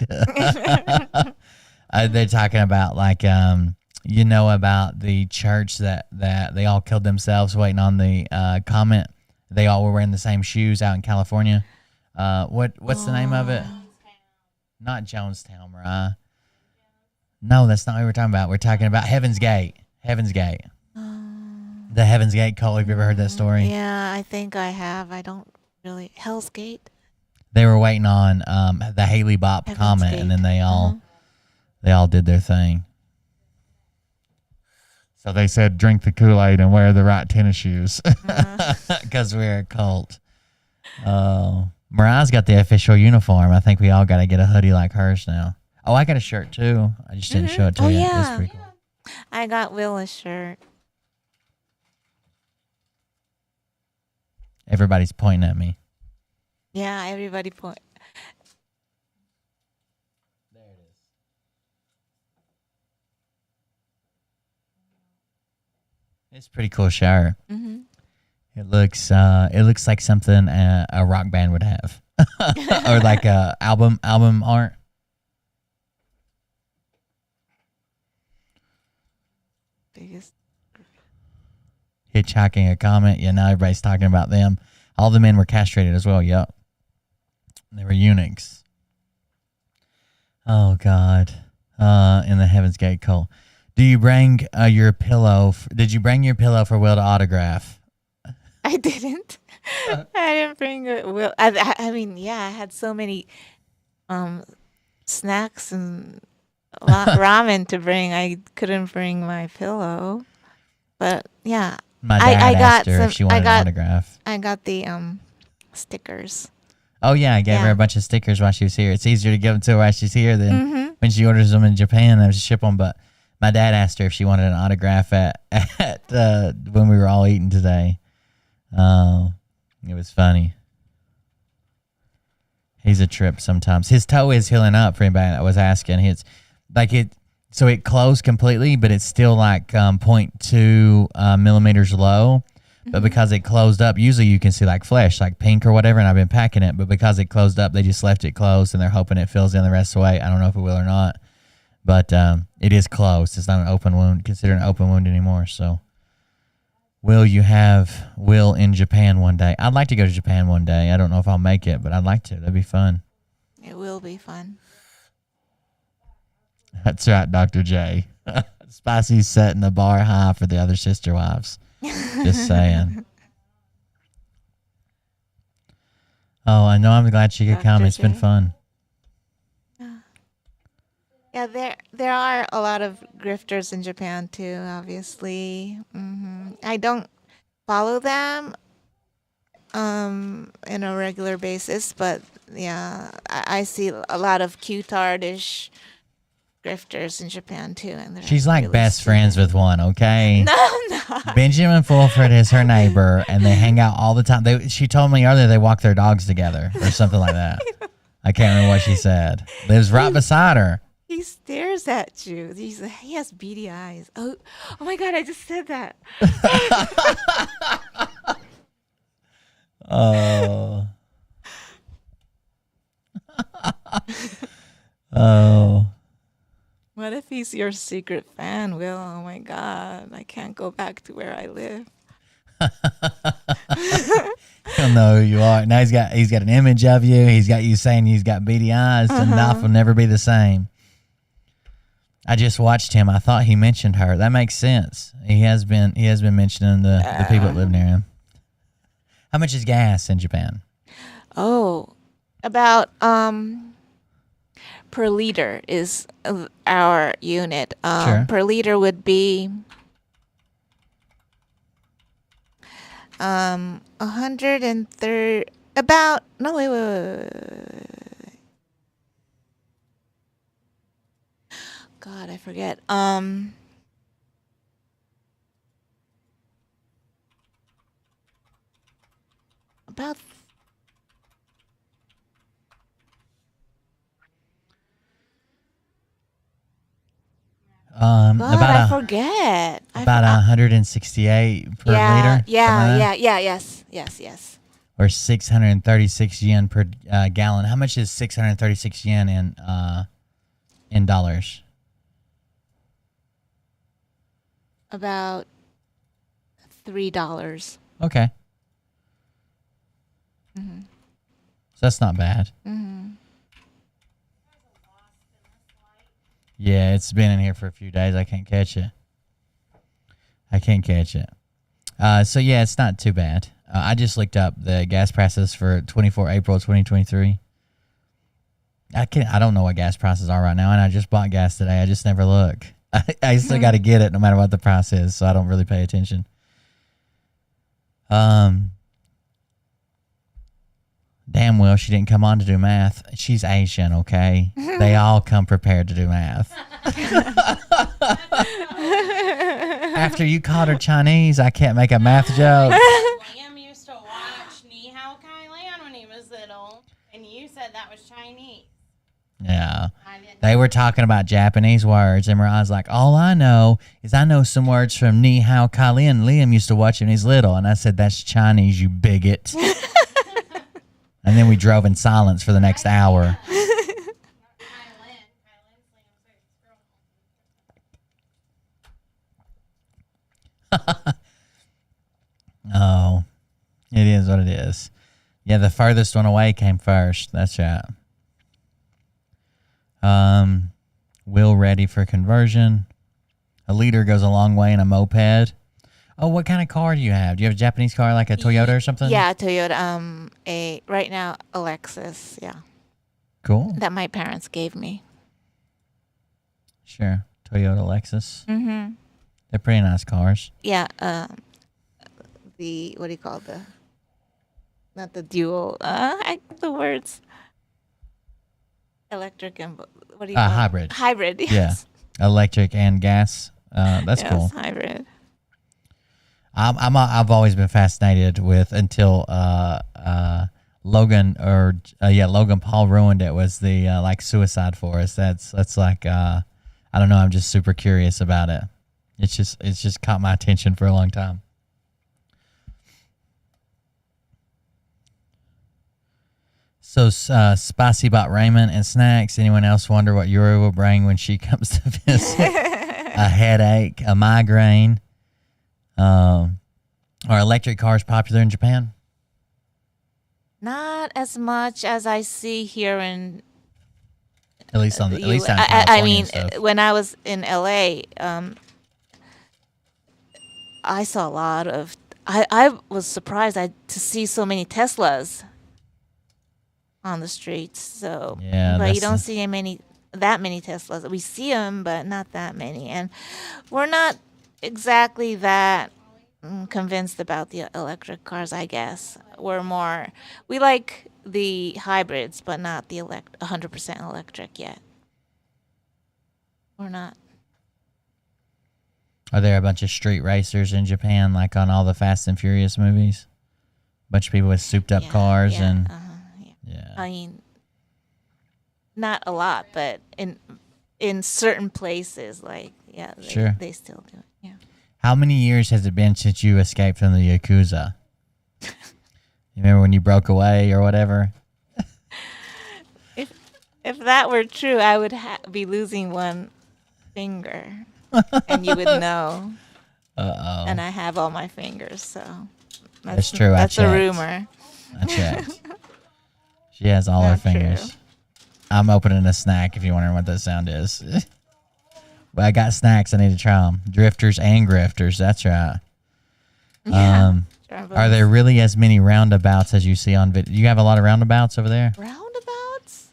They're talking about like about the church that they all killed themselves waiting on the comment. They all were wearing the same shoes out in California. What's the name of it? Not Jonestown, Mariah. No, that's not what we're talking about. We're talking about Heaven's Gate. Heaven's Gate. The Heaven's Gate cult. Have you ever heard that story? Yeah, I think I have. I don't really. Hell's Gate. They were waiting on the Haley Bop Heaven's comment, Gate. and then they all did their thing. So they said, drink the Kool-Aid and wear the right tennis shoes because we're a cult. Mariah's got the official uniform. I think we all got to get a hoodie like hers now. Oh, I got a shirt too. I just didn't show it to you. Yeah. It's pretty cool. I got Will a shirt. Everybody's pointing at me. Yeah, everybody point. There it is. It's a pretty cool shirt. Mm-hmm. It looks like something a rock band would have, or like a album art. Biggest. Hitchhiking a comment. Yeah, now everybody's talking about them. All the men were castrated as well. Yep, they were eunuchs. Oh God, in the Heaven's Gate cult. Do you bring your pillow? Did you bring your pillow for Will to autograph? I didn't. I didn't bring it. Will. I mean, yeah, I had so many snacks and ramen to bring. I couldn't bring my pillow, but yeah. My dad I asked got her if she wanted an autograph. I got the stickers. Oh yeah, I gave her a bunch of stickers while she was here. It's easier to give them to her while she's here than when she orders them in Japan. They just ship them. But my dad asked her if she wanted an autograph at when we were all eating today. It was funny. He's a trip sometimes. His toe is healing up for anybody that was asking. It's like so it closed completely, but it's still like 0.2 millimeters low. But because it closed up, usually you can see like flesh, like pink or whatever, and I've been packing it. But because it closed up, they just left it closed, and they're hoping it fills in the rest of the way. I don't know if it will or not, but it is closed. It's not an open wound, considered an open wound anymore. So, will you have Will in Japan one day? I'd like to go to Japan one day. I don't know if I'll make it, but I'd like to. That'd be fun. It will be fun. That's right, Dr. J. Spicy's setting the bar high for the other sister wives. Just saying. Oh, I know. I'm glad she could come. It's been fun. Yeah, there are a lot of grifters in Japan too. Obviously, I don't follow them in a regular basis, but yeah, I see a lot of Q-tardish grifters in Japan too, and she's like really best stupid. friends with one. Okay. No, I'm not. Benjamin Fulford is her neighbor, and they hang out all the time. She told me earlier they walk their dogs together or something like that. I can't remember what she said. Lives right beside her. He stares at you. He has beady eyes. Oh my God! I just said that. Oh. Oh. What if he's your secret fan, Will? Oh my God, I can't go back to where I live. He'll know who you are. Now he's got an image of you. He's got you saying he's got beady eyes, and life will never be the same. I just watched him. I thought he mentioned her. That makes sense. He has been mentioning the people that live near him. How much is gas in Japan? Oh, about per liter is our unit. Sure. Per liter would be 130. About no wait. God, I forget. About God, I forget. About 168 per yeah, liter. Yeah, yes. Or 636 yen per gallon. How much is 636 yen in dollars? About $3. Okay. So that's not bad. Yeah, it's been in here for a few days. I can't catch it. So yeah, it's not too bad. I just looked up the gas prices for 24 April 2023. I don't know what gas prices are right now, and I just bought gas today. I just never look. I still got to get it no matter what the price is, so I don't really pay attention. Damn well she didn't come on to do math. She's Asian, okay? They all come prepared to do math. After you called her Chinese, I can't make a math joke. Liam used to watch Ni Hao Kai Lan when he was little, and you said that was Chinese. Yeah. They were talking about Japanese words, and Mariah's like, all I know is I know some words from Ni Hao Kai Lan. Liam used to watch it when he's little, and I said, that's Chinese, you bigot. And then we drove in silence for the next hour. Oh, it is what it is. Yeah, the furthest one away came first. That's right. Will ready for conversion. A liter goes a long way in a moped. Oh, what kind of car do you have? Do you have a Japanese car like a Toyota or something? Yeah, Toyota. Right now a Lexus. Yeah. Cool. That my parents gave me. Sure. Toyota Lexus. Mm-hmm. They're pretty nice cars. Yeah. The what do you call not the dual. The words. Electric and what do you call hybrid. Hybrid. Yes. Yeah. Electric and gas. That's yes, cool. Hybrid. I've always been fascinated with until Logan Paul ruined it, was the like suicide forest. That's like I don't know, I'm just super curious about it. It's just caught my attention for a long time. So spicy bought raiment and snacks. Anyone else wonder what Yuri will bring when she comes to visit? A headache, a migraine. Are electric cars popular in Japan? Not as much as I see here in. At least out in I California mean, and stuff. when I was in LA, I saw a lot of. I was surprised to see so many Teslas on the streets. So, Yeah, but you that's don't see that many Teslas. We see them, but not that many, and we're not exactly that convinced about the electric cars. I guess we like the hybrids, but not the 100% electric yet. We're not. Are there a bunch of street racers in Japan, like on all the Fast and Furious movies? Bunch of people with souped up cars and. Yeah. I mean, not a lot, but in certain places, like Sure. they still do it. Yeah. How many years has it been since you escaped from the Yakuza? You remember when you broke away or whatever? If that were true, I would be losing one finger, and you would know. Uh-oh. And I have all my fingers, so That's true. That's I a checked. rumor. I checked. She has all her Not true. fingers. I'm opening a snack if you're wondering what that sound is. Well, I got snacks. I need to try them. Drifters and grifters. That's right. Yeah. Are there really as many roundabouts as you see on video? You have a lot of roundabouts over there? Roundabouts?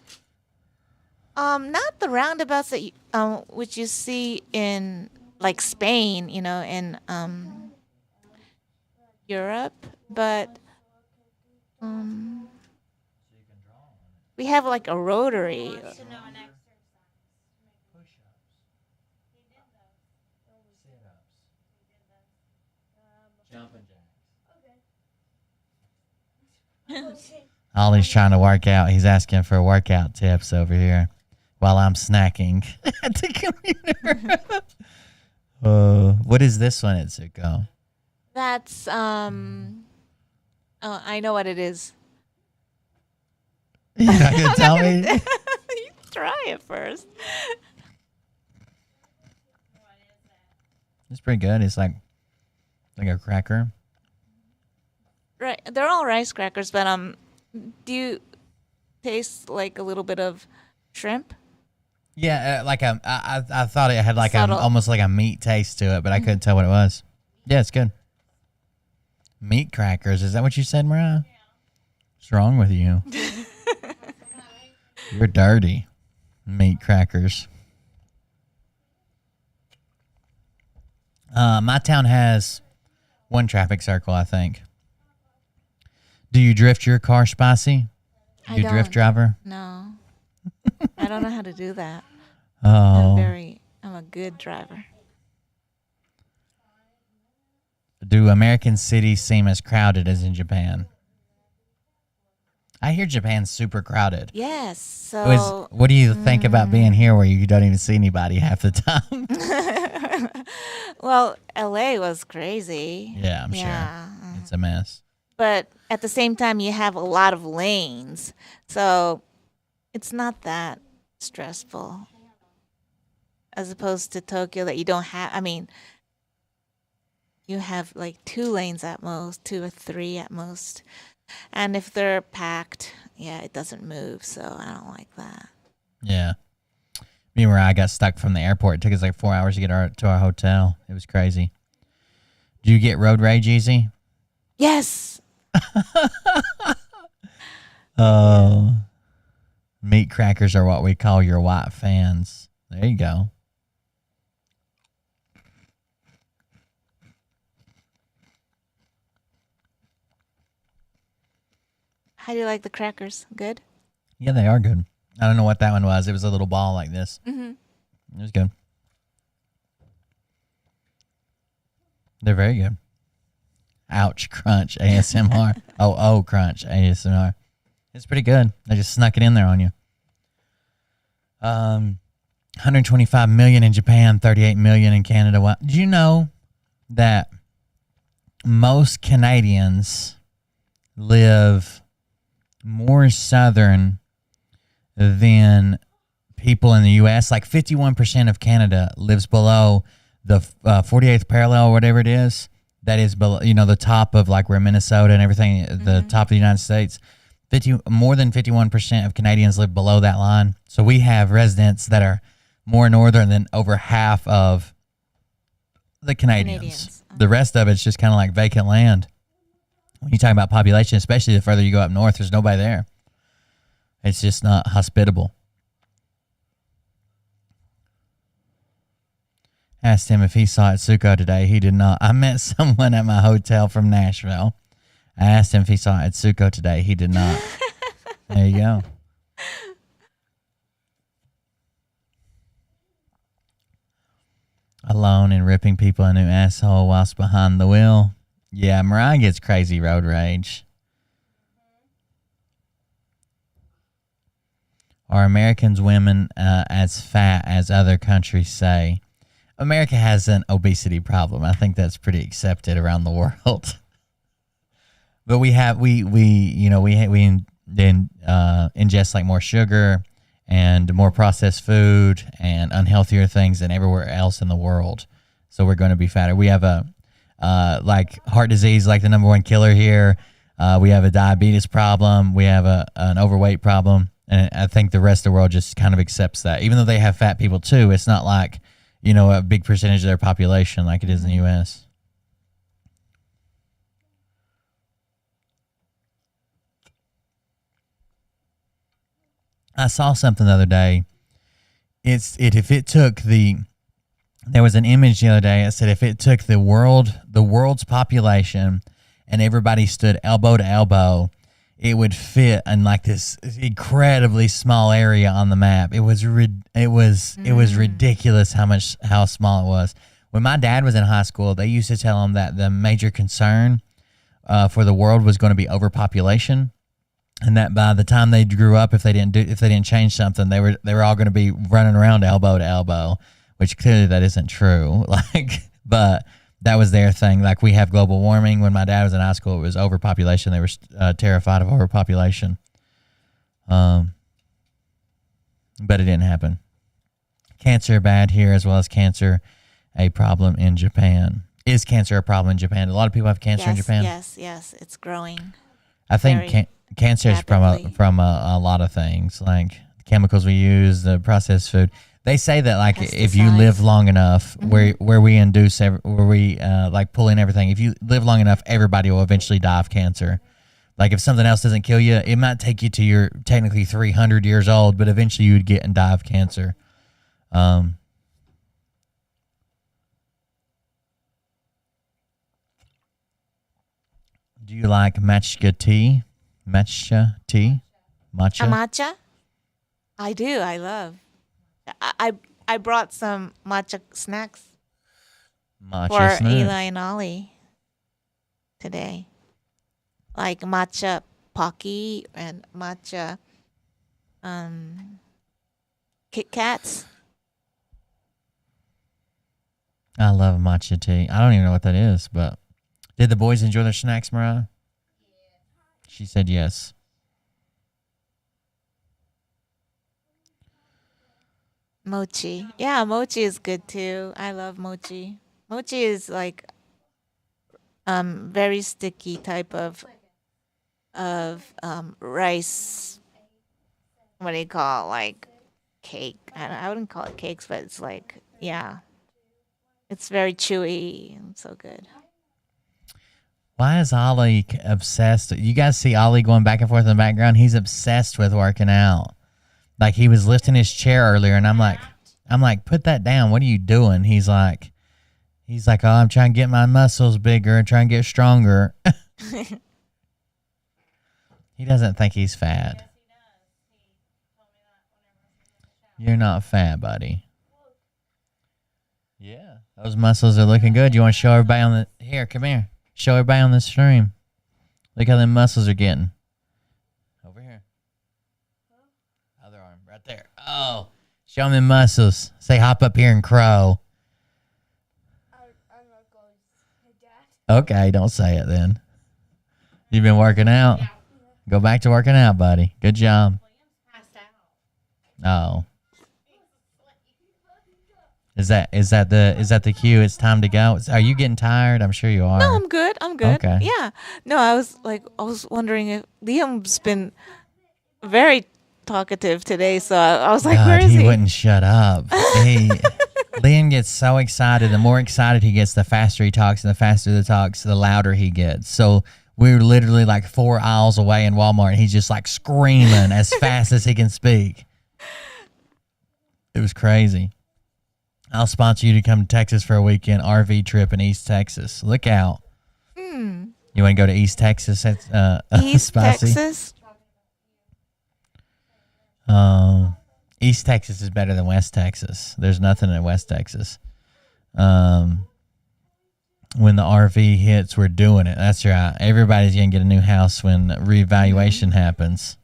Not the roundabouts that you, which you see in like Spain, you know, in Europe, but we have like a rotary. Ollie's trying to work out. He's asking for workout tips over here while I'm snacking at the computer. What is this one, Atsuko? That's oh, I know what it is. You're not going to tell me? You try it first. It's pretty good. It's like a cracker. Right, they're all rice crackers, but do you taste like a little bit of shrimp? Yeah, I thought it had like Subtle. almost like a meat taste to it, but I couldn't tell what it was. Yeah, it's good. Meat crackers. Is that what you said, Mariah? What's wrong with you? You're dirty. Meat crackers. My town has one traffic circle, I think. Do you drift your car, Spicy? I You drift don't. driver? No, I don't know how to do that. Oh. I'm a good driver. Do American cities seem as crowded as in Japan? I hear Japan's super crowded. Yes. So What do you think about being here where you don't even see anybody half the time? well, LA was crazy. Yeah, I'm Yeah. sure. It's a mess. But at the same time, you have a lot of lanes, so it's not that stressful. As opposed to Tokyo, that you don't have. I mean, you have like 2 lanes at most, 2 or 3 at most, and if they're packed, yeah, it doesn't move. So I don't like that. Yeah. Me and Mariah got stuck from the airport. It took us like 4 hours to get to our hotel. It was crazy. Do you get road rage easy? Yes. Oh. Meat crackers are what we call your white fans. There you go. How do you like the crackers? Good. Yeah, they are good. I don't know what that one was. It was a little ball like this. Mm-hmm. It was good. They're very good. Ouch, crunch, ASMR. oh, crunch, ASMR. It's pretty good. I just snuck it in there on you. 125 million in Japan, 38 million in Canada. Wow. Did you know that most Canadians live more southern than people in the U.S.? Like 51% of Canada lives below the 48th parallel, or whatever it is. That is below, the top of like where Minnesota and everything, the top of the United States. More than 51% of Canadians live below that line. So we have residents that are more northern than over half of the Canadians. The rest of it's just kind of like vacant land. When you talk about population, especially the further you go up north, there's nobody there. It's just not hospitable. Asked him if he saw Atsuko today. He did not. I met someone at my hotel from Nashville. I asked him if he saw Atsuko today. He did not. There you go. Alone and ripping people a new asshole whilst behind the wheel. Yeah, Mariah gets crazy road rage. Are Americans women as fat as other countries say? America has an obesity problem. I think that's pretty accepted around the world. But we ingest like more sugar and more processed food and unhealthier things than everywhere else in the world. So we're going to be fatter. We have a like heart disease, like the number one killer here. We have a diabetes problem. We have an overweight problem. And I think the rest of the world just kind of accepts that. Even though they have fat people too, it's not like, a big percentage of their population like it is in the U.S. I saw something the other day. There was an image the other day that said if it took the world's population and everybody stood elbow to elbow, it would fit in like this incredibly small area on the map. It was ridiculous how small it was. When my dad was in high school, they used to tell him that the major concern for the world was going to be overpopulation, and that by the time they grew up, if they didn't change something, they were all going to be running around elbow to elbow, which clearly that isn't true. But that was their thing. Like, we have global warming. When my dad was in high school, it was overpopulation. They were terrified of overpopulation. But it didn't happen. Cancer bad here, as well as cancer a problem in Japan. Is cancer a problem in Japan? A lot of people have cancer in Japan. Yes, it's growing. I think cancer is from a lot of things, like the chemicals we use, the processed food. They say that like if you live long enough, where we induce, like pull in everything, if you live long enough, everybody will eventually die of cancer. Like if something else doesn't kill you, it might take you to your technically 300 years old, but eventually you would get and die of cancer. Do you like matcha tea? Matcha tea? Matcha? Matcha? I do. I love. I brought some matcha snacks for Eli and Ollie today. Like matcha Pocky and matcha Kit Kats. I love matcha tea. I don't even know what that is, but did the boys enjoy their snacks, Mariah? She said yes. Mochi. Yeah, mochi is good too. I love mochi. Mochi is like very sticky type of rice. What do you call it? Like cake? I wouldn't call it cakes, but it's like, yeah. It's very chewy and so good. Why is Ollie obsessed? You guys see Ollie going back and forth in the background? He's obsessed with working out. Like he was lifting his chair earlier, and I'm like, put that down. What are you doing? He's like, oh, I'm trying to get my muscles bigger and trying to get stronger. He doesn't think he's fat. You're not fat, buddy. Yeah, those muscles are looking good. You want to show everybody come here. Show everybody on the stream. Look how them muscles are getting. Over here. Other arm, right there. Oh, show them muscles. Say hop up here and crow. Okay, don't say it then. You've been working out? Yeah. Go back to working out, buddy. Good job. Oh. Is that the cue? It's time to go. Are you getting tired? I'm sure you are. No, I'm good. Okay. Yeah. No, I was wondering if Liam's been very talkative today, so I was like, where is he? He wouldn't shut up. Liam gets so excited. The more excited he gets, the faster he talks, and the faster he talks, the louder he gets. So we're literally like 4 aisles away in Walmart, and he's just like screaming as fast as he can speak. It was crazy. I'll sponsor you to come to Texas for a weekend RV trip in East Texas. Look out. You want to go to East Texas? East spicy? Texas? East Texas is better than West Texas. There's nothing in West Texas. When the RV hits, we're doing it. That's right. Everybody's going to get a new house when reevaluation happens.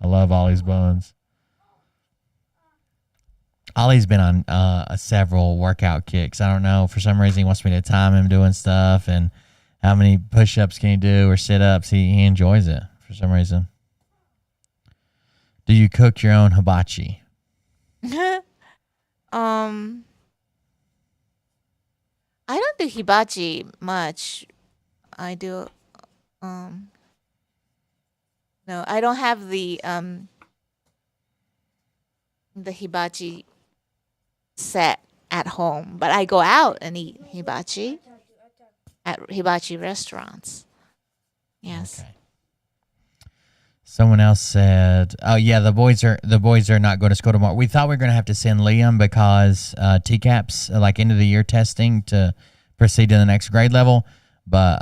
I love Ollie's buns. Ollie's been on several workout kicks. I don't know. For some reason, he wants me to time him doing stuff. And how many push-ups can he do or sit-ups. He enjoys it for some reason. Do you cook your own hibachi? I don't do hibachi much. I do no, I don't have the hibachi set at home, but I go out and eat hibachi at hibachi restaurants. Yes. Okay. Someone else said, "Oh yeah, the boys are not going to school tomorrow." We thought we were going to have to send Liam because TCAPs like end of the year testing to proceed to the next grade level, but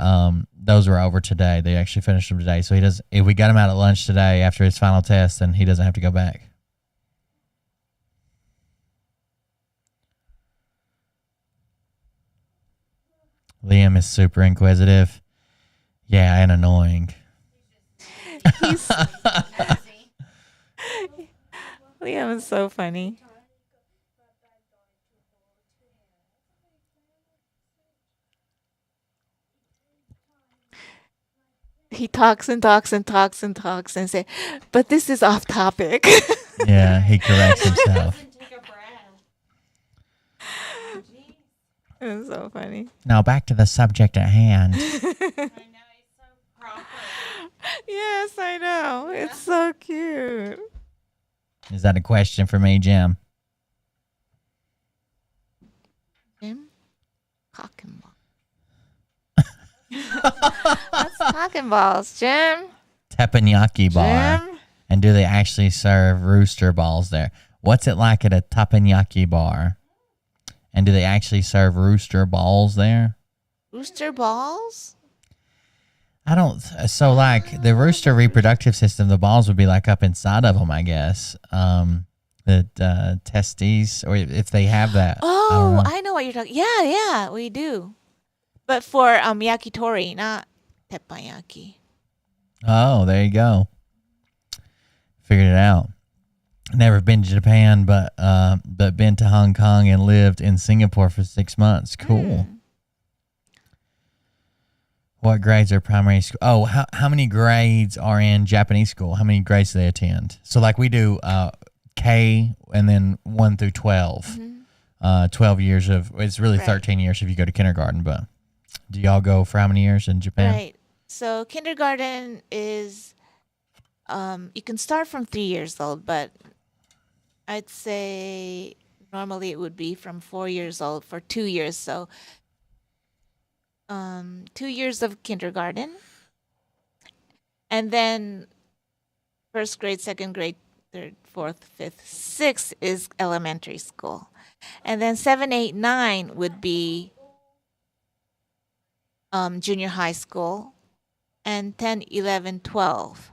those were over today. They actually finished them today, so he does. If we got him out at lunch today after his final test, then he doesn't have to go back. Liam is super inquisitive. Yeah, and annoying. Liam is so funny. He talks and talks and talks and talks and say, but this is off topic. Yeah, he corrects himself. It's so funny. Now back to the subject at hand. Yes, I know. It's so cute. Is that a question for me, Jim? Jim? Cock and ball. What's cock and balls, Jim? Teppanyaki bar. Jim? And do they actually serve rooster balls there? What's it like at a teppanyaki bar? And do they actually serve rooster balls there? Rooster balls? I don't. So like the rooster reproductive system, the balls would be like up inside of them, I guess. The testes, or if they have that. Oh, I know what you're talking. Yeah, we do. But for yakitori, not teppanyaki. Oh, there you go. Figured it out. Never been to Japan, but been to Hong Kong and lived in Singapore for 6 months. Cool. What grades are primary school? Oh, how many grades are in Japanese school? How many grades do they attend? So like we do K and then 1 through 12. 12 years of, it's really 13 years if you go to kindergarten, but do y'all go for how many years in Japan? Right. So kindergarten is, you can start from 3 years old, but I'd say normally it would be from 4 years old for 2 years. So 2 years of kindergarten, and then first grade, second grade, third, fourth, fifth, sixth is elementary school, and then 7, 8, 9 would be junior high school, and 10, 11, 12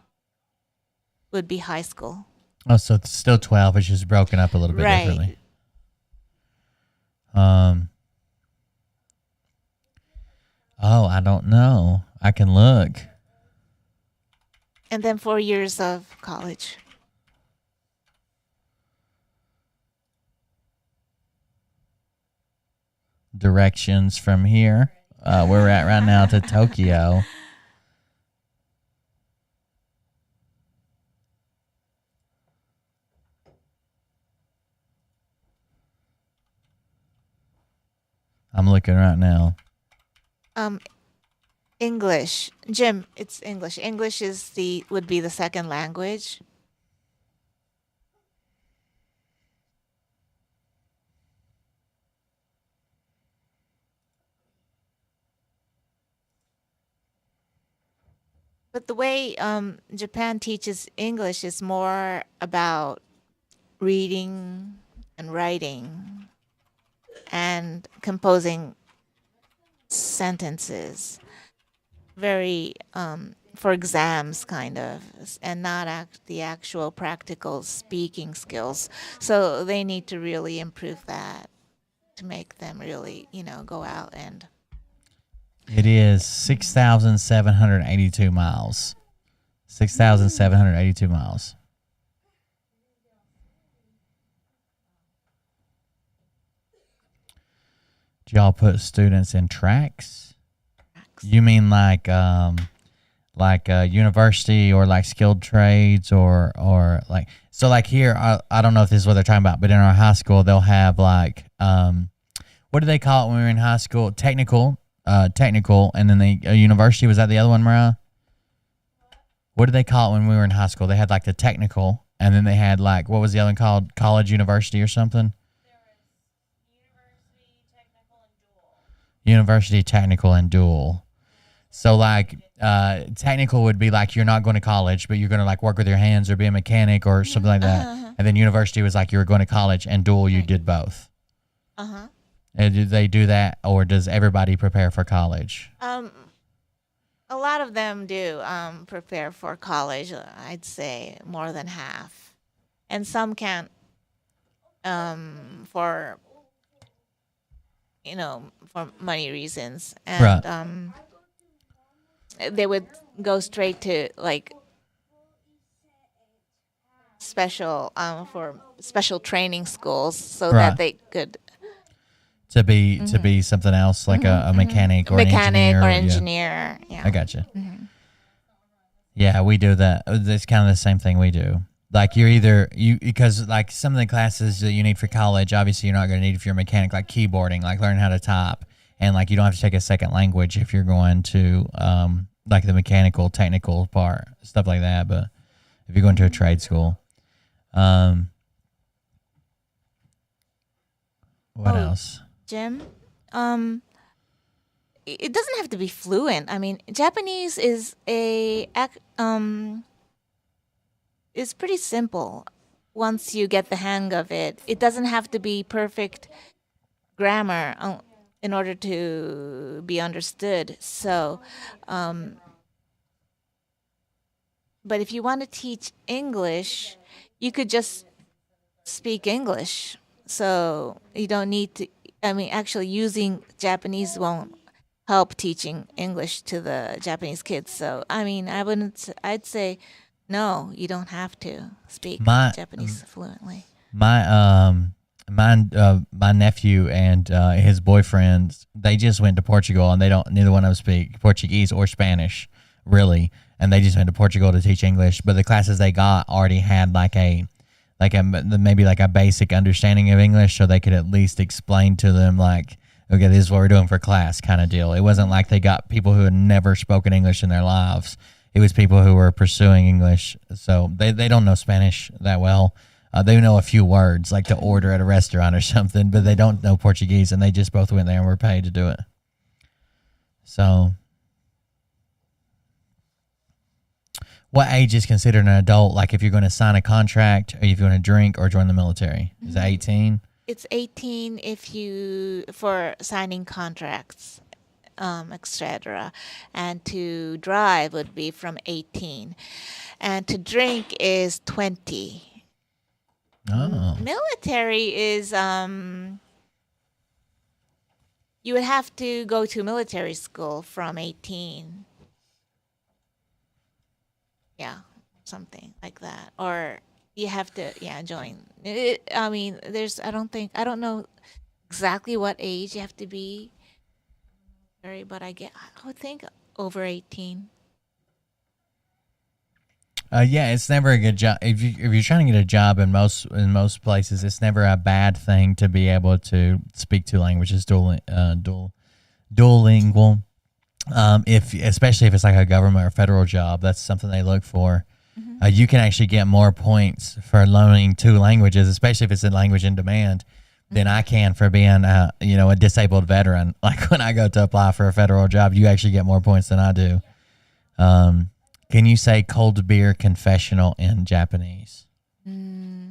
would be high school. Oh, so it's still 12. It's just broken up a little bit differently. Oh, I don't know. I can look. And then 4 years of college. Directions from here, where we're at right now, to Tokyo. I'm looking right now. English. Jim, it's English. English would be the second language. But the way Japan teaches English is more about reading and writing and composing sentences. Very for exams kind of, and not the actual practical speaking skills. So they need to really improve that to make them really, go out and. It is 6,782 miles. 6,782 miles. Do y'all put students in tracks? You mean like university or like skilled trades or like so like here I don't know if this is what they're talking about, but in our high school they'll have like what do they call it when we were in high school? Technical, and then the university, was that the other one, Mariah? What did they call it when we were in high school? They had like the technical, and then they had like, what was the other one called? College, university, or something? University, technical, and dual. So like technical would be like you're not going to college, but you're going to like work with your hands or be a mechanic or something like that. And then university was like you were going to college, and dual you did both. And do they do that, or does everybody prepare for college? A lot of them do prepare for college. I'd say more than half, and some can't for for money reasons, and they would go straight to like special for special training schools so that they could to be something else like a mechanic or an engineer. Yeah. I gotcha. Yeah, we do that. It's kind of the same thing we do. Like because like some of the classes that you need for college, obviously you're not going to need if you're a mechanic, like keyboarding, like learn how to type, and like you don't have to take a second language if you're going to like the mechanical, technical part, stuff like that. But if you're going to a trade school, what else? Jim, it doesn't have to be fluent. I mean, Japanese is is pretty simple once you get the hang of it. It doesn't have to be perfect grammar in order to be understood. So, but if you want to teach English, you could just speak English. So you don't need to. I mean, actually, using Japanese won't help teaching English to the Japanese kids. So, I mean, I'd say, no, you don't have to speak Japanese fluently. My nephew and his boyfriend, they just went to Portugal, and neither one of them speak Portuguese or Spanish, really. And they just went to Portugal to teach English. But the classes they got already had maybe like a basic understanding of English, so they could at least explain to them like, okay, this is what we're doing for class kind of deal. It wasn't like they got people who had never spoken English in their lives. It was people who were pursuing English, so they don't know Spanish that well. They know a few words, like to order at a restaurant or something, but they don't know Portuguese, and they just both went there and were paid to do it. So what age is considered an adult? Like if you're going to sign a contract, or if you're going to drink or join the military? Is it 18? It's 18 for signing contracts, etc. And to drive would be from 18. And to drink is 20. Oh. Military is you would have to go to military school from 18. Yeah, something like that. Or you have to join. I mean, I don't know exactly what age you have to be. But I would think over 18. Yeah, it's never a good job. If you're trying to get a job in most places, it's never a bad thing to be able to speak two languages, dual lingual. Especially if it's like a government or federal job, that's something they look for. You can actually get more points for learning two languages, especially if it's a language in demand, than I can for being a disabled veteran. Like when I go to apply for a federal job, you actually get more points than I do. Can you say cold beer confessional in Japanese? I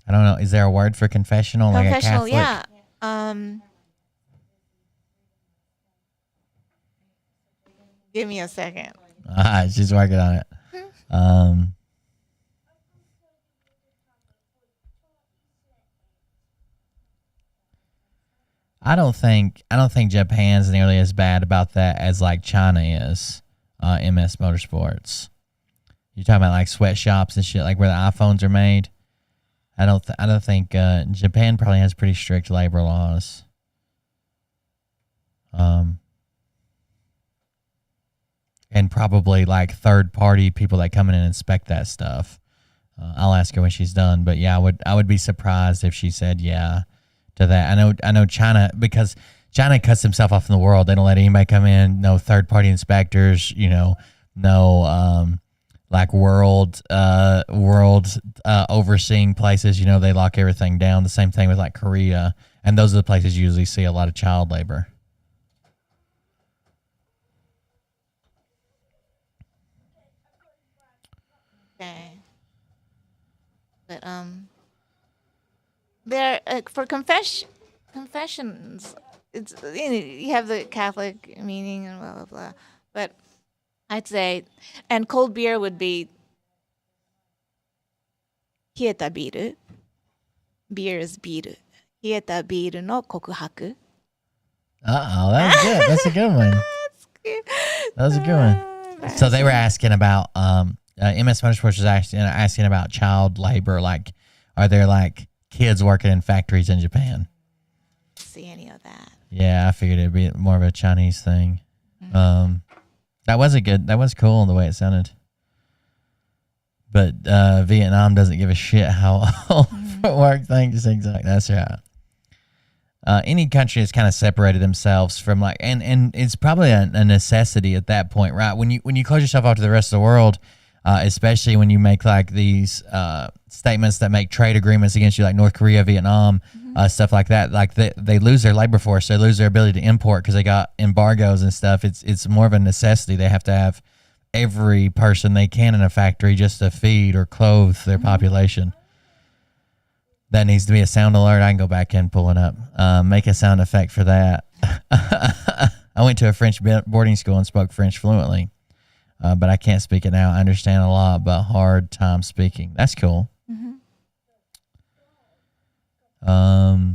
don't know. Is there a word for confessional? Like a Catholic? Yeah. Give me a second. She's working on it. I don't think Japan's nearly as bad about that as like China is. MS Motorsports. You're talking about like sweatshops and shit, like where the iPhones are made. I don't think Japan probably has pretty strict labor laws. And probably like third party people that come in and inspect that stuff. I'll ask her when she's done, but yeah, I would be surprised if she said yeah to that. I know China, because China cuts himself off in the world. They don't let anybody come in. No third party inspectors. No like world overseeing places. They lock everything down. The same thing with like Korea, and those are the places you usually see a lot of child labor. Okay. But there for confessions, it's you have the Catholic meaning and blah blah blah. But I'd say, and cold beer would be 冷えたビール. Beer is ビール. 冷えたビールの告白. Uh-oh, that was good. That's a good one. That was a good one. So they were asking about MS Motorsports was asking about child labor. Like, are there like kids working in factories in Japan? See any of that? Yeah, I figured it'd be more of a Chinese thing. That was cool the way it sounded. But Vietnam doesn't give a shit how old work things exactly. That's right. Any country has kind of separated themselves from like, and it's probably a necessity at that point, right? When you close yourself off to the rest of the world, especially when you make like these statements that make trade agreements against you, like North Korea, Vietnam, stuff like that. Like they lose their labor force, they lose their ability to import because they got embargoes and stuff. It's more of a necessity. They have to have every person they can in a factory just to feed or clothe their population. That needs to be a sound alert. I can go back and pull it up. Make a sound effect for that. I went to a French boarding school and spoke French fluently, but I can't speak it now. I understand a lot, but hard time speaking. That's cool. I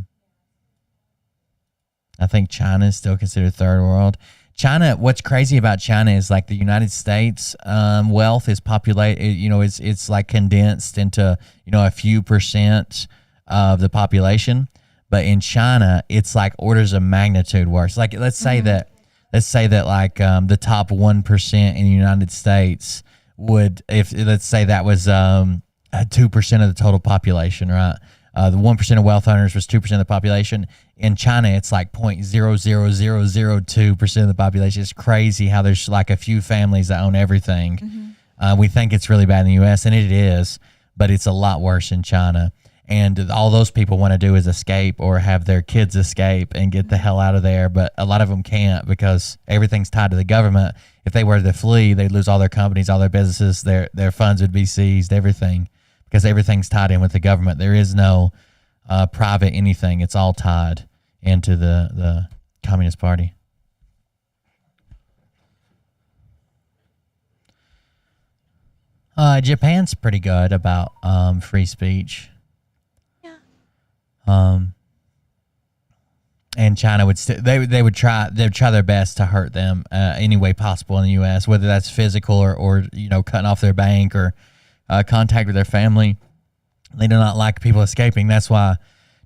think China is still considered third world. China, what's crazy about China is like the United States wealth is populated, it's like condensed into, a few percent of the population. But in China, it's like orders of magnitude worse. Like let's say that like the top 1% in the United States would, if let's say that was 2% of the total population, right? The 1% of wealth owners was 2% of the population. In China, it's like 0.00002% of the population. It's crazy how there's like a few families that own everything. We think it's really bad in the U.S., and it is, but it's a lot worse in China. And all those people want to do is escape or have their kids escape and get the hell out of there. But a lot of them can't because everything's tied to the government. If they were to flee, they'd lose all their companies, all their businesses, their funds would be seized, everything. Because everything's tied in with the government. There is no private anything. It's all tied into the Communist Party. Japan's pretty good about free speech. Yeah. And China would they would try their best to hurt them any way possible in the U.S., whether that's physical or cutting off their bank or contact with their family. They do not like people escaping. That's why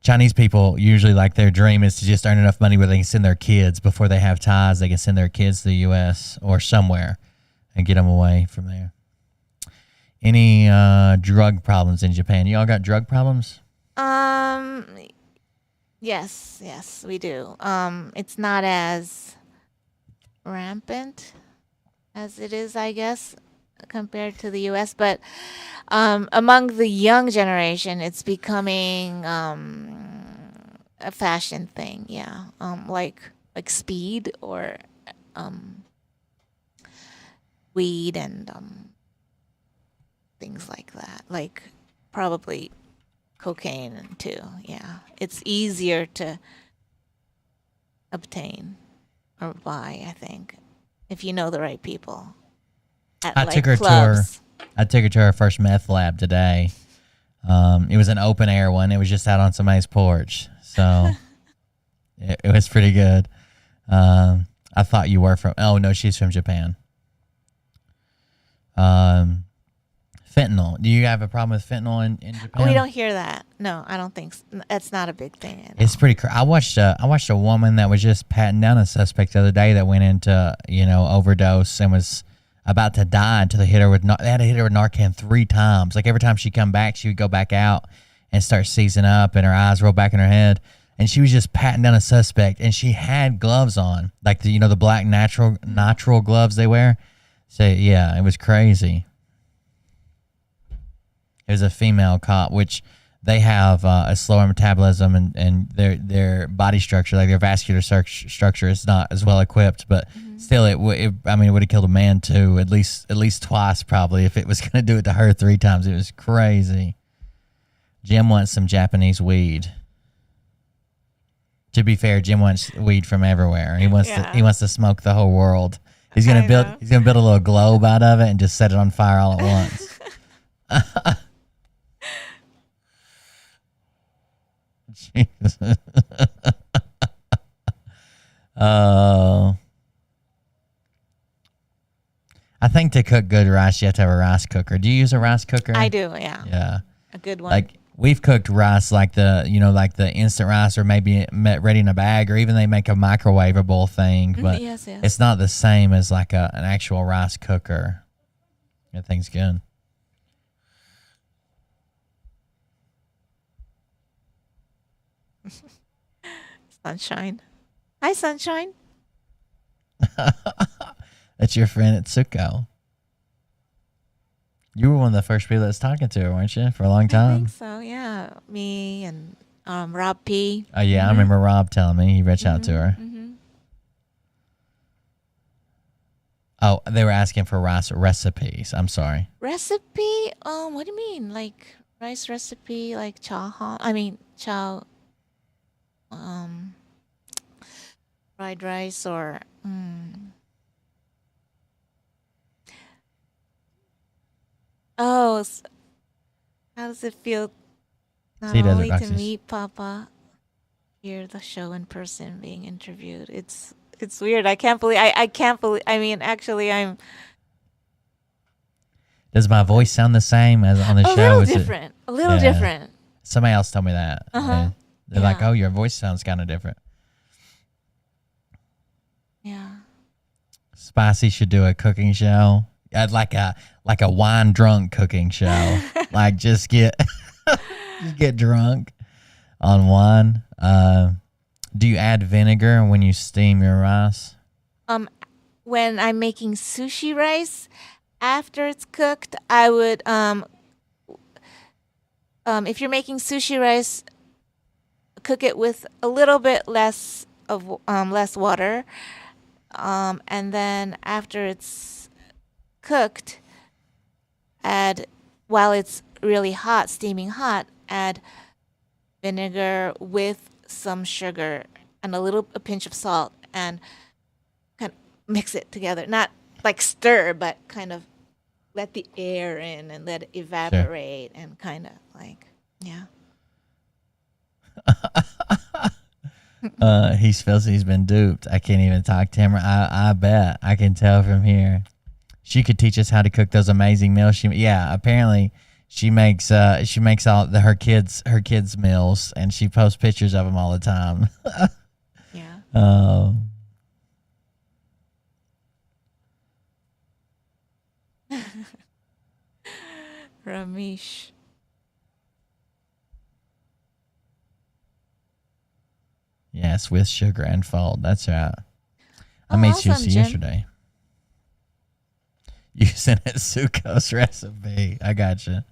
Chinese people usually like their dream is to just earn enough money where they can send their kids before they have ties. They can send their kids to the U.S. or somewhere and get them away from there. Any drug problems in Japan? You all got drug problems? Yes, we do. It's not as rampant as it is, I guess, compared to the U.S., but among the young generation, it's becoming a fashion thing. Yeah, like speed or weed and things like that. Like probably cocaine too. Yeah, it's easier to obtain or buy, I think, if you know the right people. I took her to her first meth lab today. It was an open air one. It was just out on somebody's porch, so it was pretty good. I thought you were from. Oh no, she's from Japan. Fentanyl. Do you have a problem with fentanyl in Japan? We don't hear that. No, I don't think that's not a big thing. It's pretty. I watched a woman that was just patting down a suspect the other day that went into overdose and was about to die until they hit her with. They had to hit her with Narcan 3 times. Like every time she come back, she would go back out and start seizing up, and her eyes roll back in her head. And she was just patting down a suspect, and she had gloves on, like the black natural gloves they wear. So yeah, it was crazy. It was a female cop, which they have a slower metabolism and their body structure, like their vascular structure, is not as well equipped. But still, it would have killed a man too, at least twice probably, if it was going to do it to her 3 times. It was crazy. Jim wants some Japanese weed. To be fair, Jim wants weed from everywhere. He wants to smoke the whole world. He's gonna build a little globe out of it and just set it on fire all at once. Jesus. Oh. I think to cook good rice, you have to have a rice cooker. Do you use a rice cooker? I do, yeah. Yeah. A good one. Like we've cooked rice like the instant rice, or maybe ready in a bag, or even they make a microwavable thing, but yes. it's not the same as like an actual rice cooker. That thing's good. Sunshine. Hi, Sunshine. That's your friend Atsuko. You were one of the first people that was talking to her, weren't you, for a long I time? think so, yeah. Me and Rob P. Oh, yeah, I remember Rob telling me he reached out to her. Oh, they were asking for rice recipes. I'm sorry. Recipe? What do you mean? Like rice recipe, like chow, fried rice or Oh, how does it feel not See, Desert only to Roxy's. meet Papa, hear the show in person, being interviewed? It's weird. I can't believe. I can't believe. I mean, actually, I'm Does my voice sound the same as on the a show? little Is it- different. A little Yeah. different. Somebody else told me that. Uh-huh. They're like, Yeah. oh, your voice sounds kind of different. Yeah. Spicy should do a cooking show. Like a wine drunk cooking show. Like just get drunk on wine. Do you add vinegar when you steam your rice? When I'm making sushi rice, after it's cooked, I would if you're making sushi rice, cook it with a little bit less water, and then after it's cooked, while it's really hot, steaming hot, add vinegar with some sugar and a pinch of salt, and kind of mix it together. Not like stir, but kind of let the air in and let it evaporate and kind of like, yeah. He feels he's been duped. I can't even talk to him. I bet. I can tell from here. She could teach us how to cook those amazing meals. Apparently she makes all her kids meals, and she posts pictures of them all the time. Yeah. Ramesh. Yes, with sugar and fold. That's right. I Oh, made awesome, sushi Jim. yesterday. Using Atsuko's recipe. I gotcha.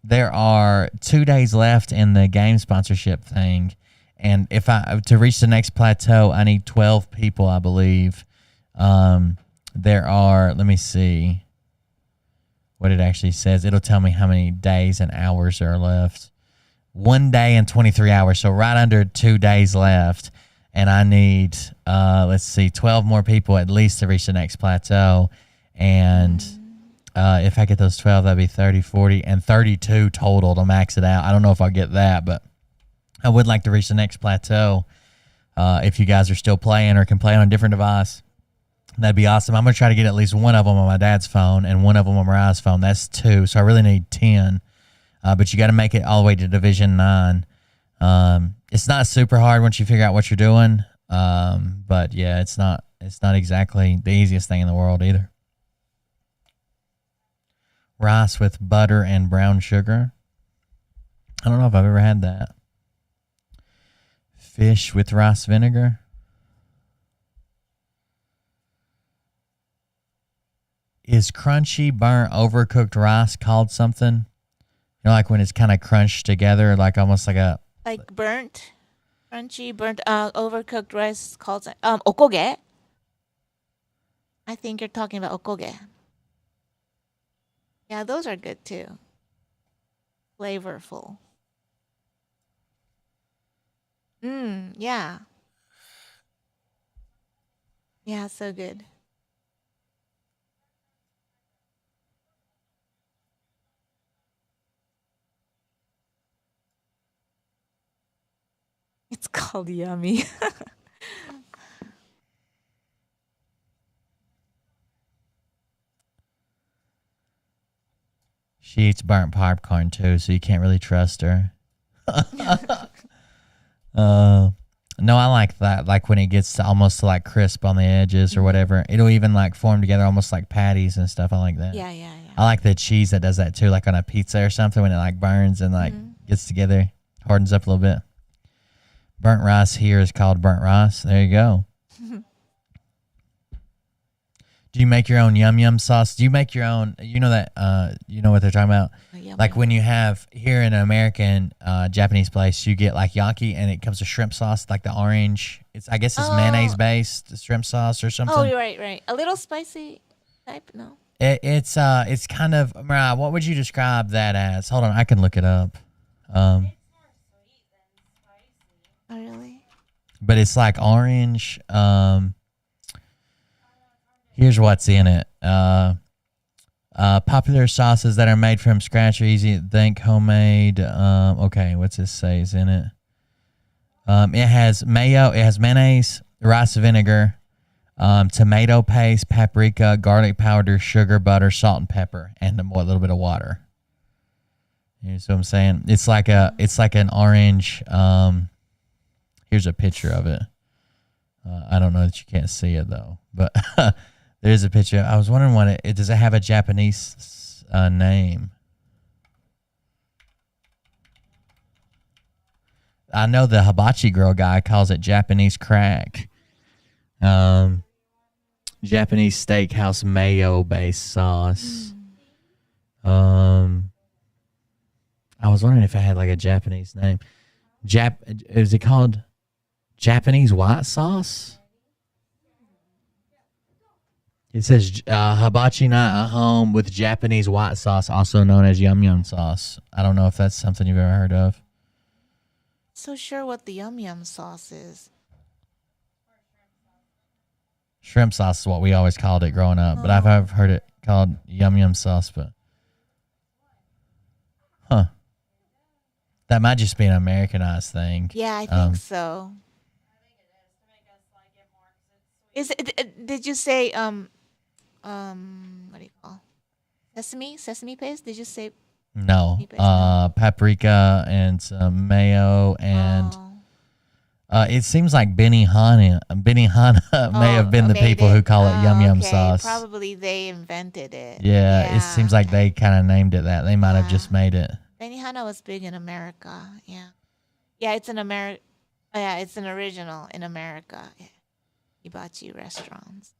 There are 2 days left in the game sponsorship thing, and to reach the next plateau, I need 12 people, I believe. There are, let me see what it actually says. It'll tell me how many days and hours are left. 1 day and 23 hours, so right under 2 days left. And I need, 12 more people at least to reach the next plateau. And if I get those 12, that'd be 30, 40, and 32 total to max it out. I don't know if I'll get that, but I would like to reach the next plateau. if you guys are still playing or can play on a different device, that'd be awesome. I'm going to try to get at least one of them on my dad's phone and one of them on Mariah's phone. That's 2, so I really need 10. But you got to make it all the way to Division 9. It's not super hard once you figure out what you're doing. But yeah, it's not exactly the easiest thing in the world either. Rice with butter and brown sugar. I don't know if I've ever had that. Fish with rice vinegar. Is crunchy, burnt, overcooked rice called something? You know, like when it's kind of crunched together, like almost like a... Like burnt, crunchy, burnt, overcooked rice called okoge. I think you're talking about okoge. Yeah, those are good too. Flavorful. Yeah. Yeah, so good. It's called yummy. She eats burnt popcorn too, so you can't really trust her. No, I like that. Like when it gets to almost like crisp on the edges or whatever, it'll even like form together almost like patties and stuff. I like that. Yeah. I like the cheese that does that too, like on a pizza or something when it like burns and like gets together, hardens up a little bit. Burnt rice here is called burnt rice. There you go. Do you make your own yum yum sauce? Do you make your own? You know that you know what they're talking about. Like when you have here in an American Japanese place, you get like yaki and it comes to shrimp sauce, like the orange. I guess it's mayonnaise based shrimp sauce or something. Oh, you're right. A little spicy type, no? It's kind of Mariah, what would you describe that as? Hold on, I can look it up. Oh, really? But it's like orange. Here's what's in it. Popular sauces that are made from scratch are easy to think, homemade. Okay, what's this say is in it? It has mayo, it has mayonnaise, rice vinegar, tomato paste, paprika, garlic powder, sugar, butter, salt, and pepper, and a little bit of water. You see what I'm saying? It's like an orange. Here's a picture of it. I don't know that you can't see it though, but there's a picture. I was wondering what it does. It have a Japanese name? I know the hibachi grill guy calls it Japanese crack. Japanese steakhouse mayo based sauce. I was wondering if it had like a Japanese name. Is it called Japanese white sauce? It says hibachi night at home with Japanese white sauce, also known as yum yum sauce. I don't know if that's something you've ever heard of. So sure what the yum yum sauce is. Shrimp sauce is what we always called it growing up, but I've heard it called yum yum sauce. But that might just be an Americanized thing. Yeah, I think so. Is it? Did you say what do you call sesame paste? Did you say no? Paste? No. Paprika and some mayo and it seems like Benihana may have been the people who call it yum yum sauce. Probably they invented it. Yeah, it seems like they kind of named it that. They might have just made it. Benihana was big in America. Yeah, it's an Yeah, it's an original in America. Yeah. Hibachi restaurants.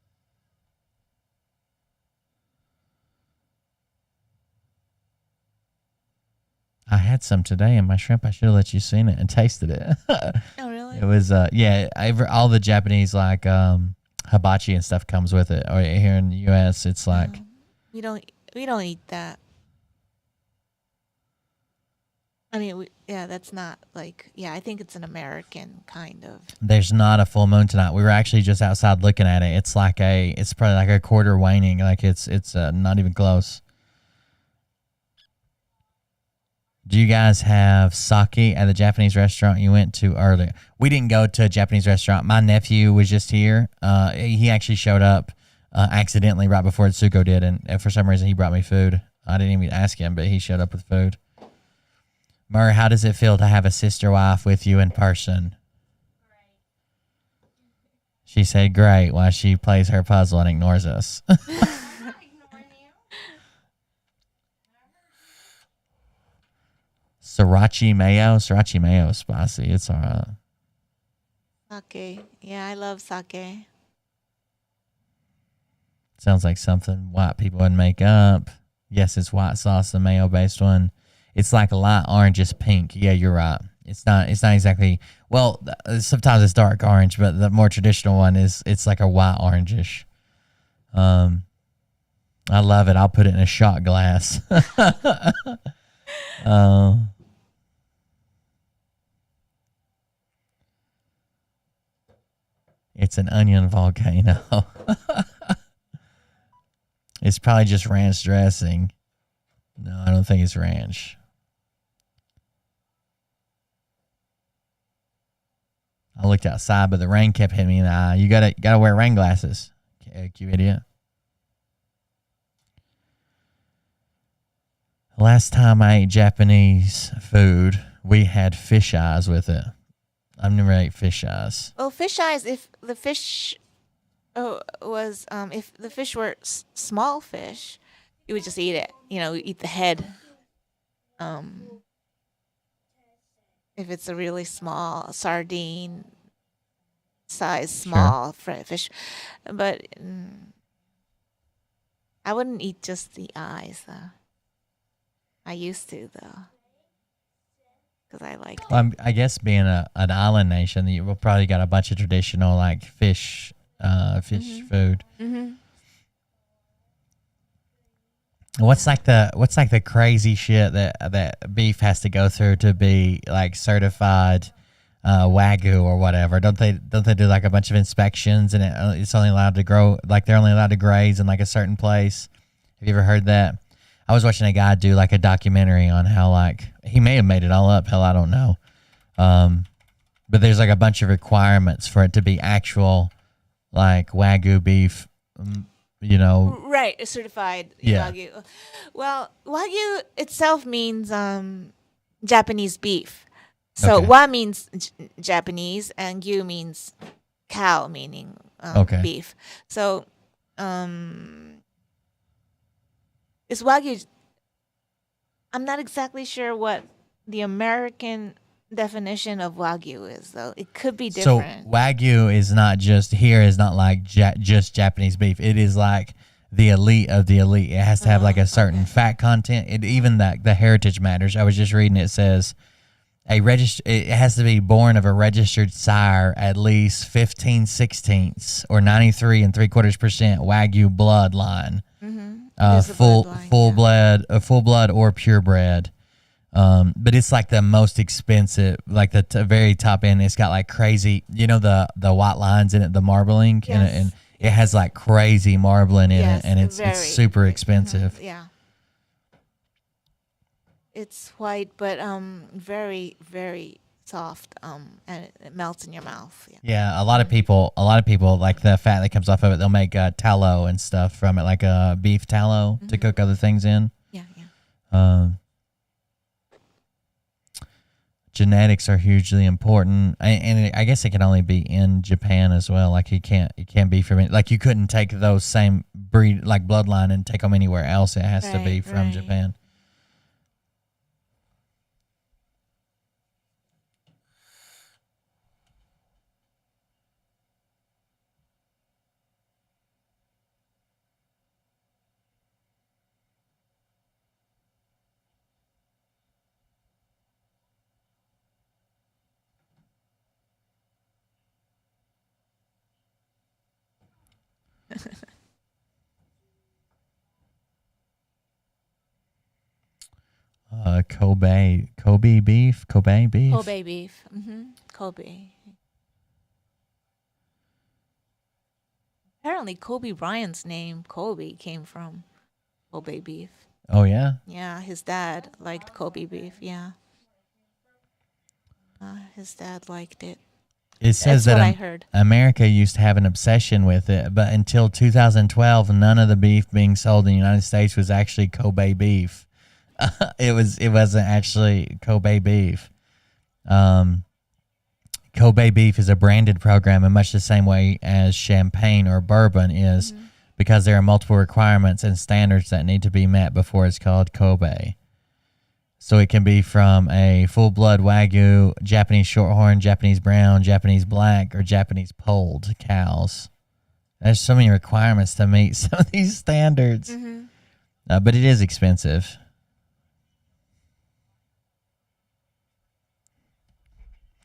I had some today in my shrimp. I should have let you seen it and tasted it. Oh, really? It was all the Japanese like hibachi and stuff comes with it. Or here in the US it's like we don't eat that. I mean, that's not like, I think it's an American kind of. There's not a full moon tonight. We were actually just outside looking at it. It's probably like a quarter waning. Like it's not even close. Do you guys have sake at the Japanese restaurant you went to earlier? We didn't go to a Japanese restaurant. My nephew was just here. He actually showed up accidentally right before Atsuko did, and for some reason he brought me food. I didn't even ask him, but he showed up with food. Murray, how does it feel to have a sister wife with you in person? She said great while she plays her puzzle and ignores us. Sriracha mayo is spicy. It's all right. Sake. Yeah, I love sake. Sounds like something white people would make up. Yes, it's white sauce, the mayo-based one. It's like a light orange, pink. Yeah, you're right. It's not exactly. Well, sometimes it's dark orange, but the more traditional one it's like a white orangish. I love it. I'll put it in a shot glass. It's an onion volcano. It's probably just ranch dressing. No, I don't think it's ranch. I looked outside, but the rain kept hitting me in the eye. You gotta wear rain glasses, you idiot. Last time I ate Japanese food, we had fish eyes with it. I've never ate fish eyes. Well, fish eyes. If the fish if the fish were small fish, you would just eat it. Eat the head. If it's a really small sardine size, small fish, but I wouldn't eat just the eyes. Though. I used to though. Because I like. Well, I guess being an island nation, you've probably got a bunch of traditional like fish food. Mm-hmm. What's like the crazy shit that beef has to go through to be like certified Wagyu or whatever? Don't they do like a bunch of inspections and it's only allowed to grow, like they're only allowed to graze in like a certain place? Have you ever heard that? I was watching a guy do like a documentary on how like he may have made it all up. Hell, I don't know. But there's like a bunch of requirements for it to be actual like Wagyu beef, Right, a certified Yeah. Wagyu. Well, Wagyu itself means Japanese beef. So Okay. Wa means Japanese and Gyu means cow, meaning Okay. beef. So is Wagyu. I'm not exactly sure what the American definition of Wagyu is, though. It could be different. So Wagyu is not like just Japanese beef. It is like the elite of the elite. It has to have like a certain fat content. Even the heritage matters. I was just reading. It says it has to be born of a registered sire at least 15/16 or 93 3/4% Wagyu bloodline. There's a bloodline, full blood or purebred. But it's like the most expensive, like the very top end. It's got like crazy, the white lines in it, the marbling, Yes. and it has like crazy marbling in Yes, it, and it's very. super expensive. Yeah. It's white, but very, very soft, and it melts in your mouth. Yeah. Yeah, a lot of people like the fat that comes off of it. They'll make tallow and stuff from it, like beef tallow to cook other things in. Yeah, yeah. Genetics are hugely important, and I guess it can only be in Japan as well. Like it can't be from like you couldn't take those same breed like bloodline and take them anywhere else. It has to be from Right. Japan. Kobe beef. Kobe beef. Kobe. Apparently, Kobe Bryant's name, Kobe, came from Kobe beef. Oh yeah. Yeah, his dad liked Kobe beef. Yeah. His dad liked it. It says That's that what I heard. America used to have an obsession with it, but until 2012, none of the beef being sold in the United States was actually Kobe beef. It wasn't actually Kobe beef. Kobe beef is a branded program in much the same way as champagne or bourbon is, because there are multiple requirements and standards that need to be met before it's called Kobe. So it can be from a full-blood Wagyu, Japanese shorthorn, Japanese brown, Japanese black, or Japanese polled cows. There's so many requirements to meet some of these standards. But it is expensive.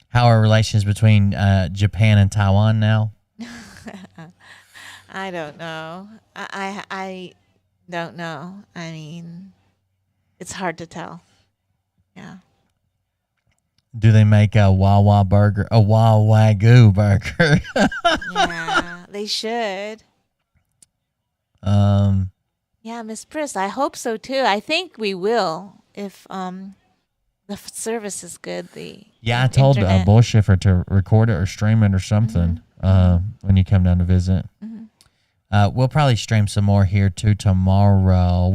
How are relations between Japan and Taiwan now? I don't know. I don't know. I mean, it's hard to tell. Yeah. Do they make a Wawa burger, a Wagyu burger? Yeah, they should. Yeah, Miss Priss, I hope so too. I think we will if the service is good. Yeah, I told Bullshifter to record it or stream it or something when you come down to visit. We'll probably stream some more here too tomorrow.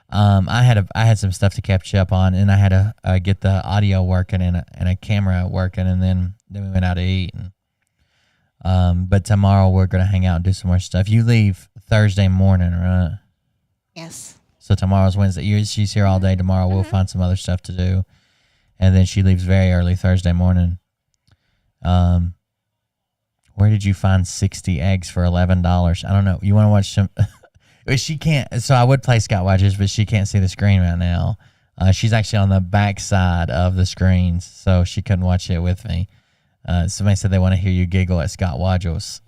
I had some stuff to catch up on, and I had to get the audio working and a camera working, and then we went out to eat. But tomorrow we're gonna hang out and do some more stuff. You leave Thursday morning, right? Yes. So tomorrow's Wednesday. She's here all day tomorrow. We'll find some other stuff to do, and then she leaves very early Thursday morning. Where did you find 60 eggs for $11? I don't know. You want to watch some? She can't. So I would play Scott Watches, but she can't see the screen right now. She's actually on the back side of the screens, so she couldn't watch it with me. Somebody said they want to hear you giggle at Scott Watches.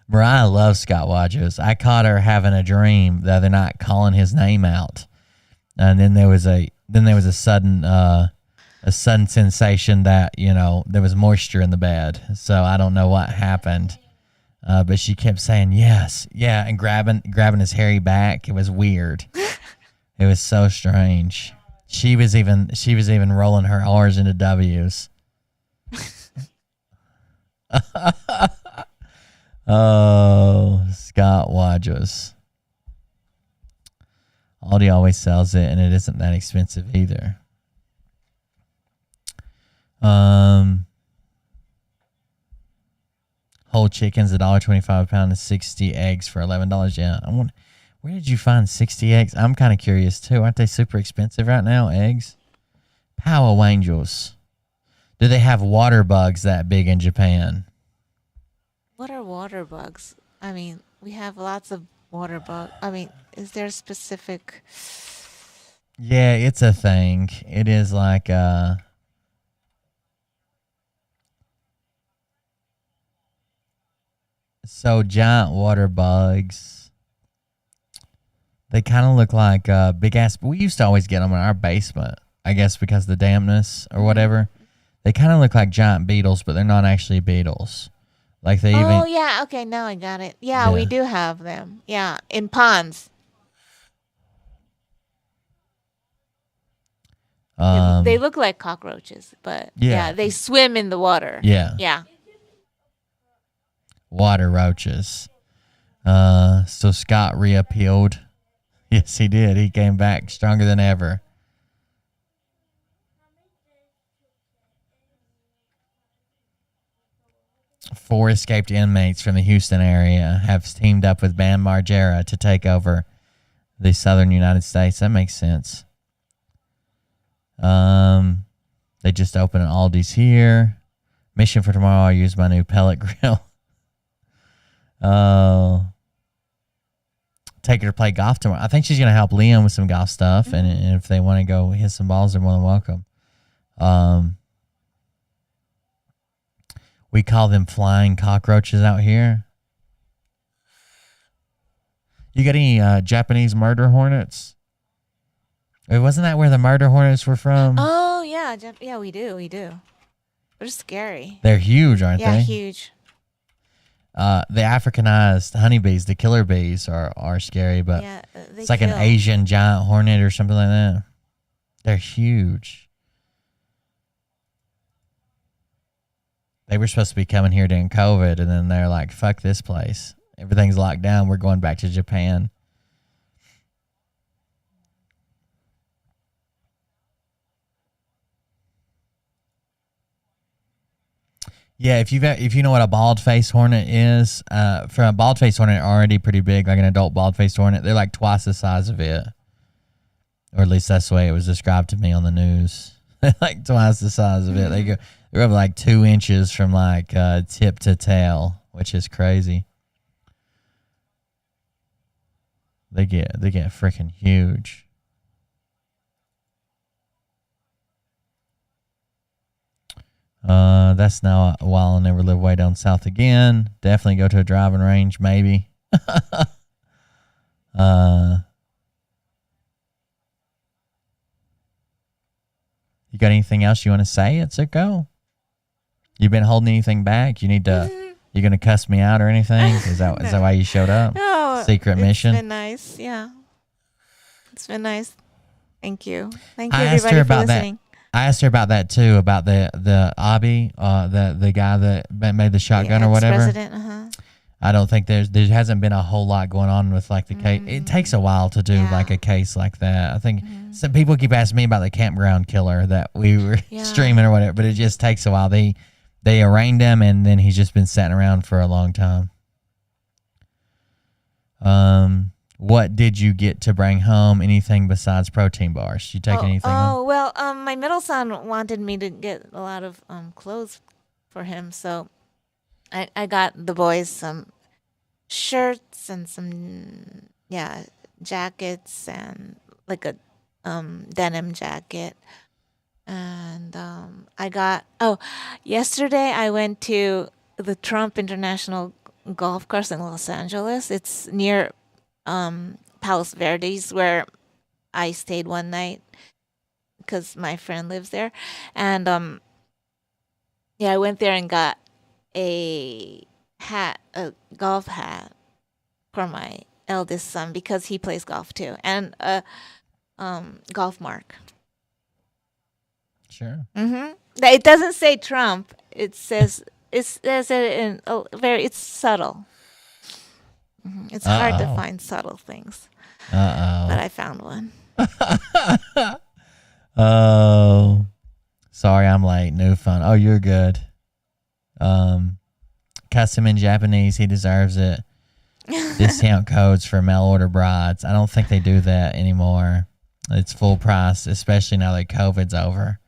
Mariah loves Scott Watches. I caught her having a dream the other night, calling his name out, and then there was a sudden sensation that there was moisture in the bed. So I don't know what happened. But she kept saying yes, yeah, and grabbing his hairy back. It was weird. It was so strange. She was even rolling her R's into W's. Oh, Scott Watches. Aldi always sells it, and it isn't that expensive either. Whole chicken's $1.25 a pound and 60 eggs for $11. Yeah, where did you find 60 eggs? I'm kind of curious too. Aren't they super expensive right now? Eggs. Power Angels. Do they have water bugs that big in Japan? What are water bugs? I mean, we have lots of water bugs. I mean, is there a specific? Yeah, it's a thing. It is like so giant water bugs. They kind of look like big ass. We used to always get them in our basement, I guess, because of the dampness or whatever. They kind of look like giant beetles, but they're not actually beetles. Like they even. Oh yeah, okay, now I got it. Yeah, we do have them. Yeah, in ponds. They look like cockroaches, but yeah, they swim in the water. Yeah. Yeah. Water roaches. So Scott reappealed. Yes, he did. He came back stronger than ever. Four escaped inmates from the Houston area have teamed up with Bam Margera to take over the southern United States. That makes sense. They just opened an Aldi's here. Mission for tomorrow, I'll use my new pellet grill. Take her to play golf tomorrow. I think she's going to help Liam with some golf stuff. And if they want to go hit some balls, they're more than welcome. We call them flying cockroaches out here. You got any Japanese murder hornets? Wasn't that where the murder hornets were from? Oh yeah, we do. They're scary. They're huge, aren't they? Yeah, huge. The Africanized honeybees, the killer bees, are scary, but Yeah, they it's like an kill. Asian giant hornet or something like that. They're huge. They were supposed to be coming here during COVID, and then they're like, fuck this place. Everything's locked down. We're going back to Japan. Yeah, if you know what a bald face hornet is, for a bald face hornet already pretty big, like an adult bald face hornet, they're like twice the size of it. Or at least that's the way it was described to me on the news. They're like twice the size of it. They're up like 2 inches from like tip to tail, which is crazy. They get freaking huge. That's now a while I'll never live way down south again. Definitely go to a driving range, maybe. You got anything else you want to say, Atsuko? You been holding anything back? You need to. You gonna cuss me out or anything? Is that why you showed up? No, Secret mission. It's been nice. Yeah, it's been nice. Thank you. Thank you, I asked everybody, her for about that. listening. I asked her about that too, about the Abi, the guy that made the shotgun or whatever. Ex-president, I don't think there hasn't been a whole lot going on with like the case. It takes a while to do like a case like that. I think some people keep asking me about the campground killer that we were streaming or whatever, but it just takes a while. They arraigned him, and then he's just been sitting around for a long time. What did you get to bring home? Anything besides protein bars? You take anything home? Oh, well, my middle son wanted me to get a lot of clothes for him, so I got the boys some shirts and some jackets and like a denim jacket. And I got yesterday I went to the Trump International Golf Course in Los Angeles. It's near Palos Verdes, where I stayed one night because my friend lives there. And I went there and got a golf hat for my eldest son because he plays golf too, and a golf mark. Sure. It doesn't say Trump. It says it in it's subtle. It's hard to find subtle things. But I found one. Oh, sorry, I'm late. New fun. Oh, you're good. Custom in Japanese. He deserves it. Discount codes for mail order brides. I don't think they do that anymore. It's full price, especially now that COVID's over.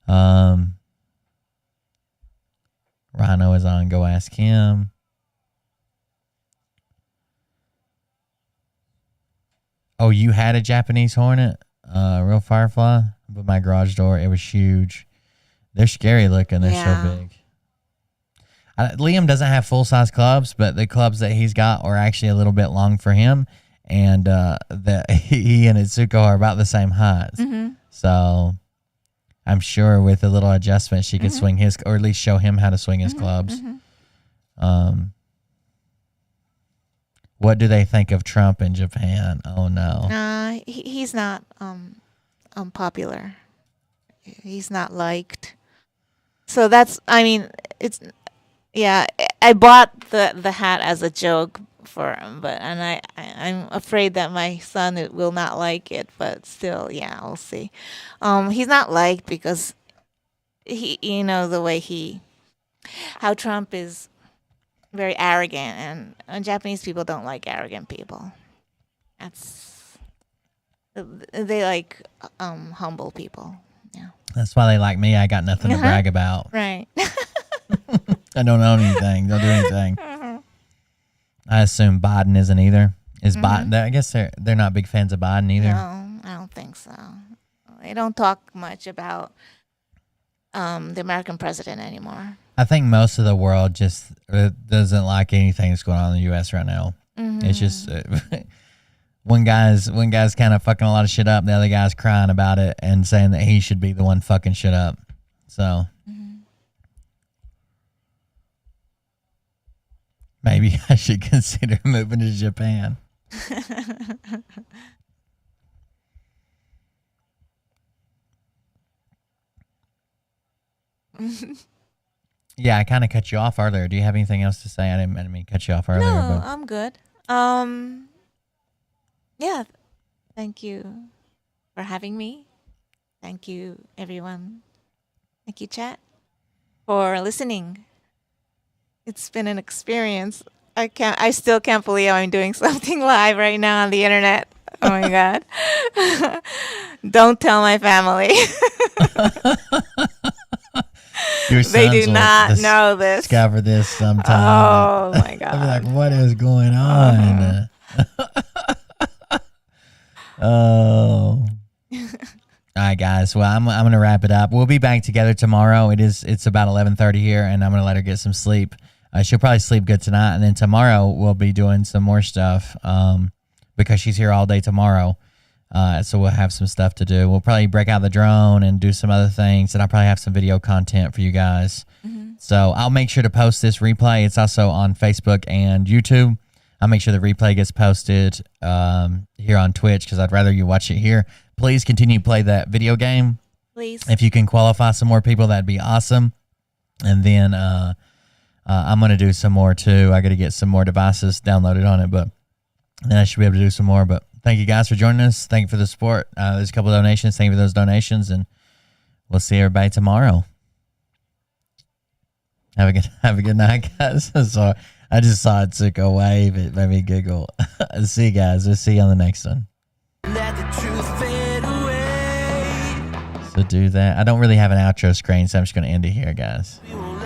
Rhino is on. Go ask him. Oh, you had a Japanese hornet? Real firefly? But my garage door, it was huge. They're scary looking. They're so big. Liam doesn't have full-size clubs, but the clubs that he's got are actually a little bit long for him. And he and Atsuko are about the same height. So I'm sure with a little adjustment, she could swing his, or at least show him how to swing his clubs. What do they think of Trump in Japan? Oh no. He's not popular. He's not liked. So that's, I mean, it's, I bought the hat as a joke for him, I'm afraid that my son will not like it, but still, we'll see. He's not liked because he, the way how Trump is very arrogant, and Japanese people don't like arrogant people. They like humble people. Yeah. That's why they like me. I got nothing to brag about. Right. I don't own anything. Don't do anything. I assume Biden isn't either. Is Biden? I guess they're not big fans of Biden either. No, I don't think so. They don't talk much about the American president anymore. I think most of the world just doesn't like anything that's going on in the U.S. right now. It's just one guy's kind of fucking a lot of shit up. The other guy's crying about it and saying that he should be the one fucking shit up. So Maybe I should consider moving to Japan. Yeah, I kind of cut you off earlier. Do you have anything else to say? I didn't mean to cut you off earlier. No, But I'm good. Yeah, thank you for having me. Thank you, everyone. Thank you, chat, for listening. It's been an experience. I still can't believe I'm doing something live right now on the internet. Oh my god. Don't tell my family. your They sons do will not know this. discover this sometime. Oh my god. I'll be like, what is going on? Oh. All right, guys. Well, I'm gonna wrap it up. We'll be back together tomorrow. It's about 11:30 here, and I'm gonna let her get some sleep. She'll probably sleep good tonight, and then tomorrow we'll be doing some more stuff because she's here all day tomorrow. So we'll have some stuff to do. We'll probably break out the drone and do some other things, and I'll probably have some video content for you guys. So I'll make sure to post this replay. It's also on Facebook and YouTube. I'll make sure the replay gets posted here on Twitch because I'd rather you watch it here. Please continue to play that video game. Please. If you can qualify some more people, that'd be awesome. And then I'm going to do some more too. I got to get some more devices downloaded on it, but then I should be able to do some more. But thank you guys for joining us. Thank you for the support. There's a couple of donations. Thank you for those donations, and we'll see everybody tomorrow. Have a good night, guys. So I just saw Atsuko wave. It made me giggle. See you guys. We'll see you on the next one. Let the truth fade away. So do that. I don't really have an outro screen, so I'm just going to end it here, guys. We won't